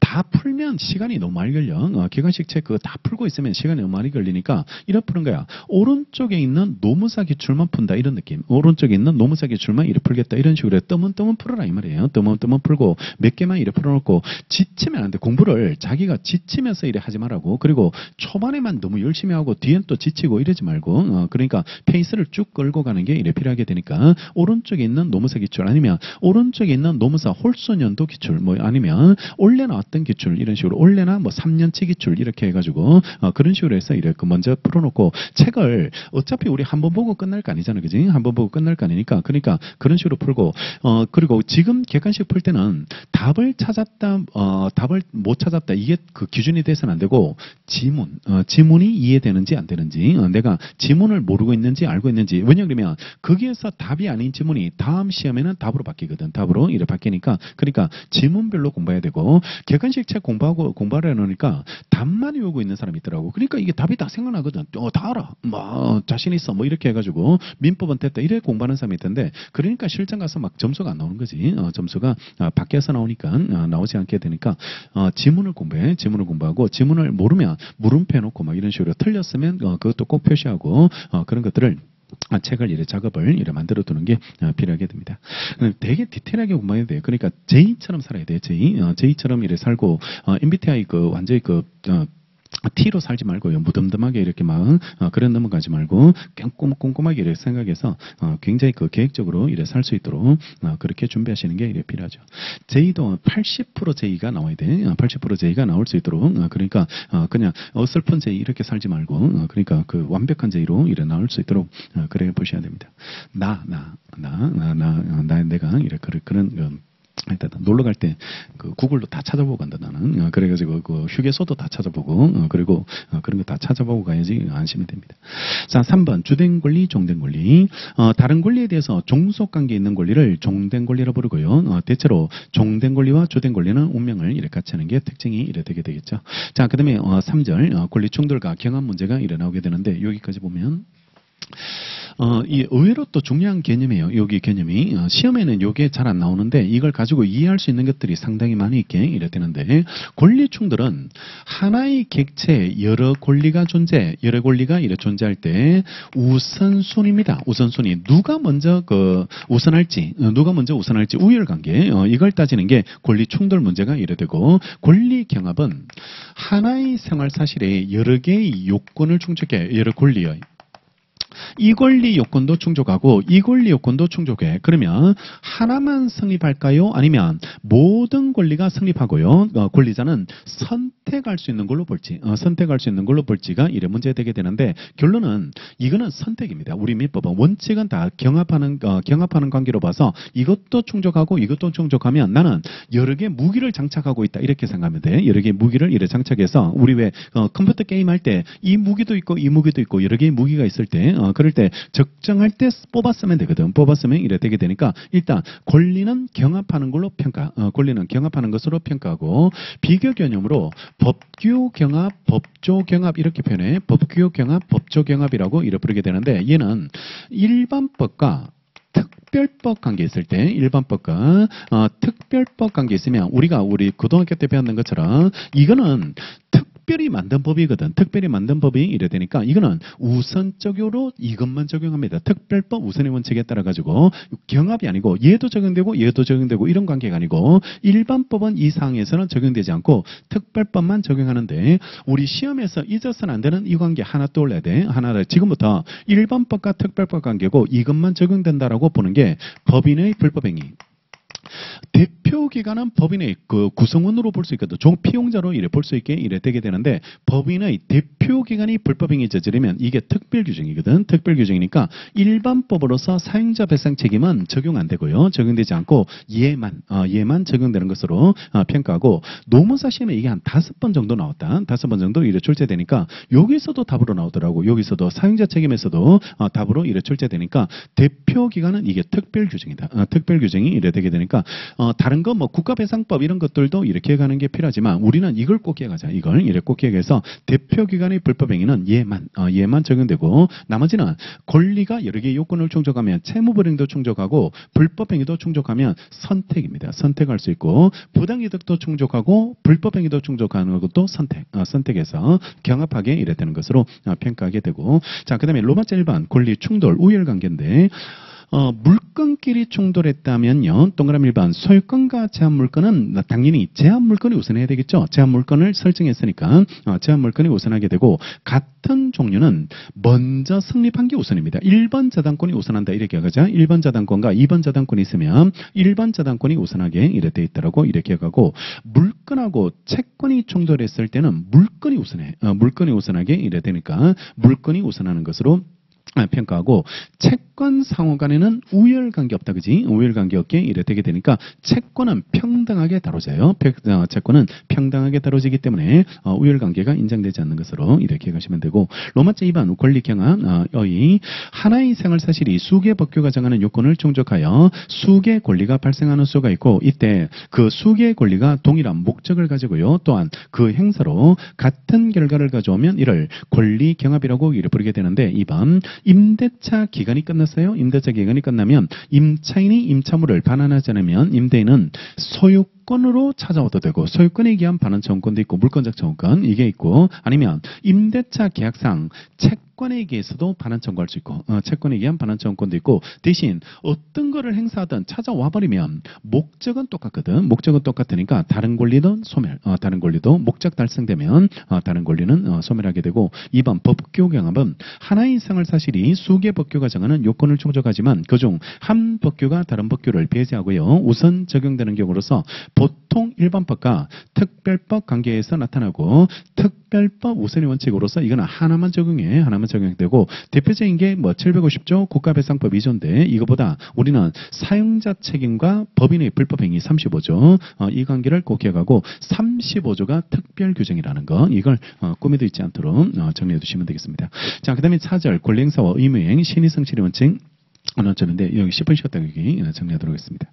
다 풀면 시간이 너무 많이 걸려. 기관식 책 그거 다 풀고 있으면 시간이 너무 많이 걸리니까 이렇게 푸는 거야. 오른쪽에 있는 노무사 기출만 푼다 이런 느낌. 오른쪽에 있는 노무사 기출만 이렇게 풀겠다 이런 식으로 뜨문뜨문 풀어라 이 말이에요. 뜨문뜨문 풀고 몇 개만 이렇게 풀어놓고 지치면 안 돼. 공부를 자기가 지치면서 이래 하지 말라고. 그리고 초반에만 너무 열심히 하고 뒤엔 또 지치고 이러지 말고 그러니까 페이스를 쭉 끌고 가는 게 이래 필요하게 되니까 오른쪽에 있는 노무사 기출 아니면 오른쪽에 있는 노무사 홀수연도 기출 뭐 아니면 원래 나왔던 4등 기출 이런 식으로 올해나 뭐 3년치 기출 이렇게 해가지고 그런 식으로 해서 이렇게 먼저 풀어놓고 책을 어차피 우리 한 번 보고 끝날 거 아니잖아, 그지? 한 번 보고 끝날 거 아니니까 그러니까 그런 식으로 풀고 그리고 지금 객관식 풀 때는 답을 찾았다, 답을 못 찾았다 이게 그 기준이 돼서는 안 되고 지문이 이해되는지 안 되는지 내가 지문을 모르고 있는지 알고 있는지 왜냐하면 거기에서 답이 아닌 지문이 다음 시험에는 답으로 바뀌거든. 답으로 이렇게 바뀌니까 그러니까 지문별로 공부해야 되고 객관식 책 공부하려 해놓으니까 답만 외우고 있는 사람이 있더라고. 그러니까 이게 답이 다 생각나거든. 다 알아. 뭐 자신 있어. 뭐 이렇게 해가지고 민법은 됐다. 이래 공부하는 사람이 있던데 그러니까 실전 가서 막 점수가 안 나오는 거지. 점수가 밖에서 나오니까 나오지 않게 되니까 지문을 공부해. 지문을 공부하고 지문을 모르면 물음표 해놓고 막 이런 식으로 틀렸으면 그것도 꼭 표시하고 그런 것들을 책을 이래 작업을 이래 만들어 두는 게 필요하게 됩니다. 되게 디테일하게 공부해야 돼요. 그러니까 J처럼 살아야 돼요. J처럼 이래 살고 MBTI 완전히 T로 살지 말고요. 무덤덤하게 이렇게 막 그래 넘어가지 말고 꼼꼼하게 이렇게 생각해서 굉장히 계획적으로 이래 살 수 있도록 그렇게 준비하시는 게 이래 필요하죠. J도 80% J가 나와야 돼. 80% J가 나올 수 있도록 그러니까 그냥 어설픈 J 이렇게 살지 말고 그러니까 그 완벽한 J로 이래 나올 수 있도록 그래 보셔야 됩니다. 내가 이래 그런 일단 놀러 갈 때 구글로 다 찾아보고 간다 나는. 그래가지고 휴게소도 다 찾아보고 그리고 그런 거 다 찾아보고 가야지 안심이 됩니다. 자, 3번 주된 권리, 종된 권리. 다른 권리에 대해서 종속 관계 있는 권리를 종된 권리라 부르고요. 대체로 종된 권리와 주된 권리는 운명을 이렇게 같이 하는 게 특징이 이래 되게 되겠죠. 자, 그다음에 3절 권리 충돌과 경합 문제가 이래 나오게 되는데 여기까지 보면. 이 의외로 또 중요한 개념이에요. 여기 개념이 시험에는 이게 잘 안 나오는데 이걸 가지고 이해할 수 있는 것들이 상당히 많이 있게 이래 되는데 권리 충돌은 하나의 객체에 여러 권리가 이래 존재할 때 우선순위입니다. 우선순위 누가 먼저 우선할지 우열관계 이걸 따지는 게 권리 충돌 문제가 이래 되고 권리 경합은 하나의 생활 사실에 여러 개의 요건을 충족해 여러 권리의 이 권리 요건도 충족하고 이 권리 요건도 충족해. 그러면 하나만 성립할까요? 아니면 모든 권리가 성립하고요. 권리자는 선택할 수 있는 걸로 볼지가 이래 문제되게 되는데 결론은 이거는 선택입니다. 우리 민법은 원칙은 다 경합하는 관계로 봐서 이것도 충족하고 이것도 충족하면 나는 여러 개 무기를 장착하고 있다. 이렇게 생각하면 돼. 여러 개 무기를 이래 장착해서 우리 왜 컴퓨터 게임 할 때 이 무기도 있고 이 무기도 있고 여러 개의 무기가 있을 때 그럴 때 적정할 때 뽑았으면 되거든. 뽑았으면 이래 되게 되니까 일단 권리는 경합하는 걸로 권리는 경합하는 것으로 평가하고 비교 개념으로 법규 경합, 법조 경합 이렇게 표현해. 법규 경합, 법조 경합이라고 이래 부르게 되는데 얘는 일반법과 특별법 관계 있을 때 일반법과 특별법 관계 있으면 우리 고등학교 때 배웠는 것처럼 이거는 특별히 만든 법이거든. 특별히 만든 법이 이래 되니까 이거는 우선적으로 이것만 적용합니다. 특별법 우선의 원칙에 따라 가지고 경합이 아니고 얘도 적용되고 이런 관계가 아니고 일반법은 이 사항에서는 적용되지 않고 특별법만 적용하는데 우리 시험에서 잊어서는 안 되는 이 관계 하나 떠올려야 돼. 하나를 지금부터 일반법과 특별법 관계고 이것만 적용된다라고 보는 게 법인의 불법행위. 대표기관은 법인의 구성원으로 볼 수 있거든. 피용자로 이래 볼 수 있게 이래 되게 되는데 법인의 대표기관이 불법행위 저지르면 이게 특별규정이거든. 특별규정이니까 일반법으로서 사용자 배상 책임은 적용 안 되고요. 적용되지 않고 얘만 적용되는 것으로 평가하고 노무사 시험에 이게 한 5번 정도 나왔다. 5번 정도 이래 출제되니까 여기서도 답으로 나오더라고. 여기서도 사용자 책임에서도 답으로 이래 출제되니까 대표기관은 이게 특별규정이다. 특별규정이 이래 되게 되니까 다른 거 뭐 국가배상법 이런 것들도 이렇게 가는 게 필요하지만 우리는 이걸 꼭 기억하자. 이걸 이렇게 꼭 기억해서 대표기관의 불법행위는 얘만 적용되고 나머지는 권리가 여러 개의 요건을 충족하면 채무불이행도 충족하고 불법행위도 충족하면 선택입니다. 선택할 수 있고 부당이득도 충족하고 불법행위도 충족하는 것도 선택해서 경합하게 이래 되는 것으로 평가하게 되고 자 그다음에 로마자 1번 권리 충돌 우열관계인데 물건끼리 충돌했다면요. 동그라미 1번 소유권과 제한 물건은 당연히 제한 물건이 우선해야 되겠죠. 제한 물건을 설정했으니까 제한 물건이 우선하게 되고 같은 종류는 먼저 성립한 게 우선입니다. 1번 저당권이 우선한다 이렇게 가죠. 1번 저당권과 2번 저당권이 있으면 1번 저당권이 우선하게 이렇게 돼 있다라고 이렇게 가고 물건하고 채권이 충돌했을 때는 물건이 우선해. 물건이 우선하게 이래 되니까 물건이 우선하는 것으로 평가하고 채권 상호 간에는 우열관계 없다 그지? 우열관계 없게 이래 되게 되니까 채권은 평등하게 다뤄져요. 채권은 평등하게 다뤄지기 때문에 우열관계가 인정되지 않는 것으로 이렇게 가시면 되고 로마자 2번 권리경합의 하나의 생활사실이 수개 법규가 정하는 요건을 충족하여 수개 권리가 발생하는 수가 있고 이때 그 수개의 권리가 동일한 목적을 가지고요. 또한 그 행사로 같은 결과를 가져오면 이를 권리경합이라고 이를 부르게 되는데 2번 임대차 기간이 끝났어요. 임대차 기간이 끝나면 임차인이 임차물을 반환하지 않으면 임대인은 소유권으로 찾아와도 되고 소유권에 의한 반환청구권도 있고 물권적 청구권 이게 있고 아니면 임대차 계약상 채권에 의해서도 반환 청구할 수 있고 채권에 의한 반환 청구권도 있고 대신 어떤 거를 행사하든 찾아와 버리면 목적은 똑같거든. 목적은 똑같으니까 다른 권리는 소멸. 다른 권리도 목적 달성되면 다른 권리는 소멸하게 되고 2번 법규 경합은 하나의 생활사실이 수개 법규가 정하는 요건을 충족하지만 그중 한 법규가 다른 법규를 배제하고요. 우선 적용되는 경우로서 보통 일반법과 특별법 관계에서 나타나고 특별법 우선의 원칙으로서 이거는 하나만 적용되고 대표적인 게 뭐 750조 국가배상법 2조인데 이거보다 우리는 사용자 책임과 법인의 불법행위 35조 이 관계를 꼭 기억하고 35조가 특별 규정이라는 거 이걸 꿈에도 있지 않도록 정리해 두시면 되겠습니다. 자, 그다음에 4절 권리행사와 의무행 신의성실의 원칙 나눠주는데 여기 10분 쉬었다 여기 정리하도록 하겠습니다.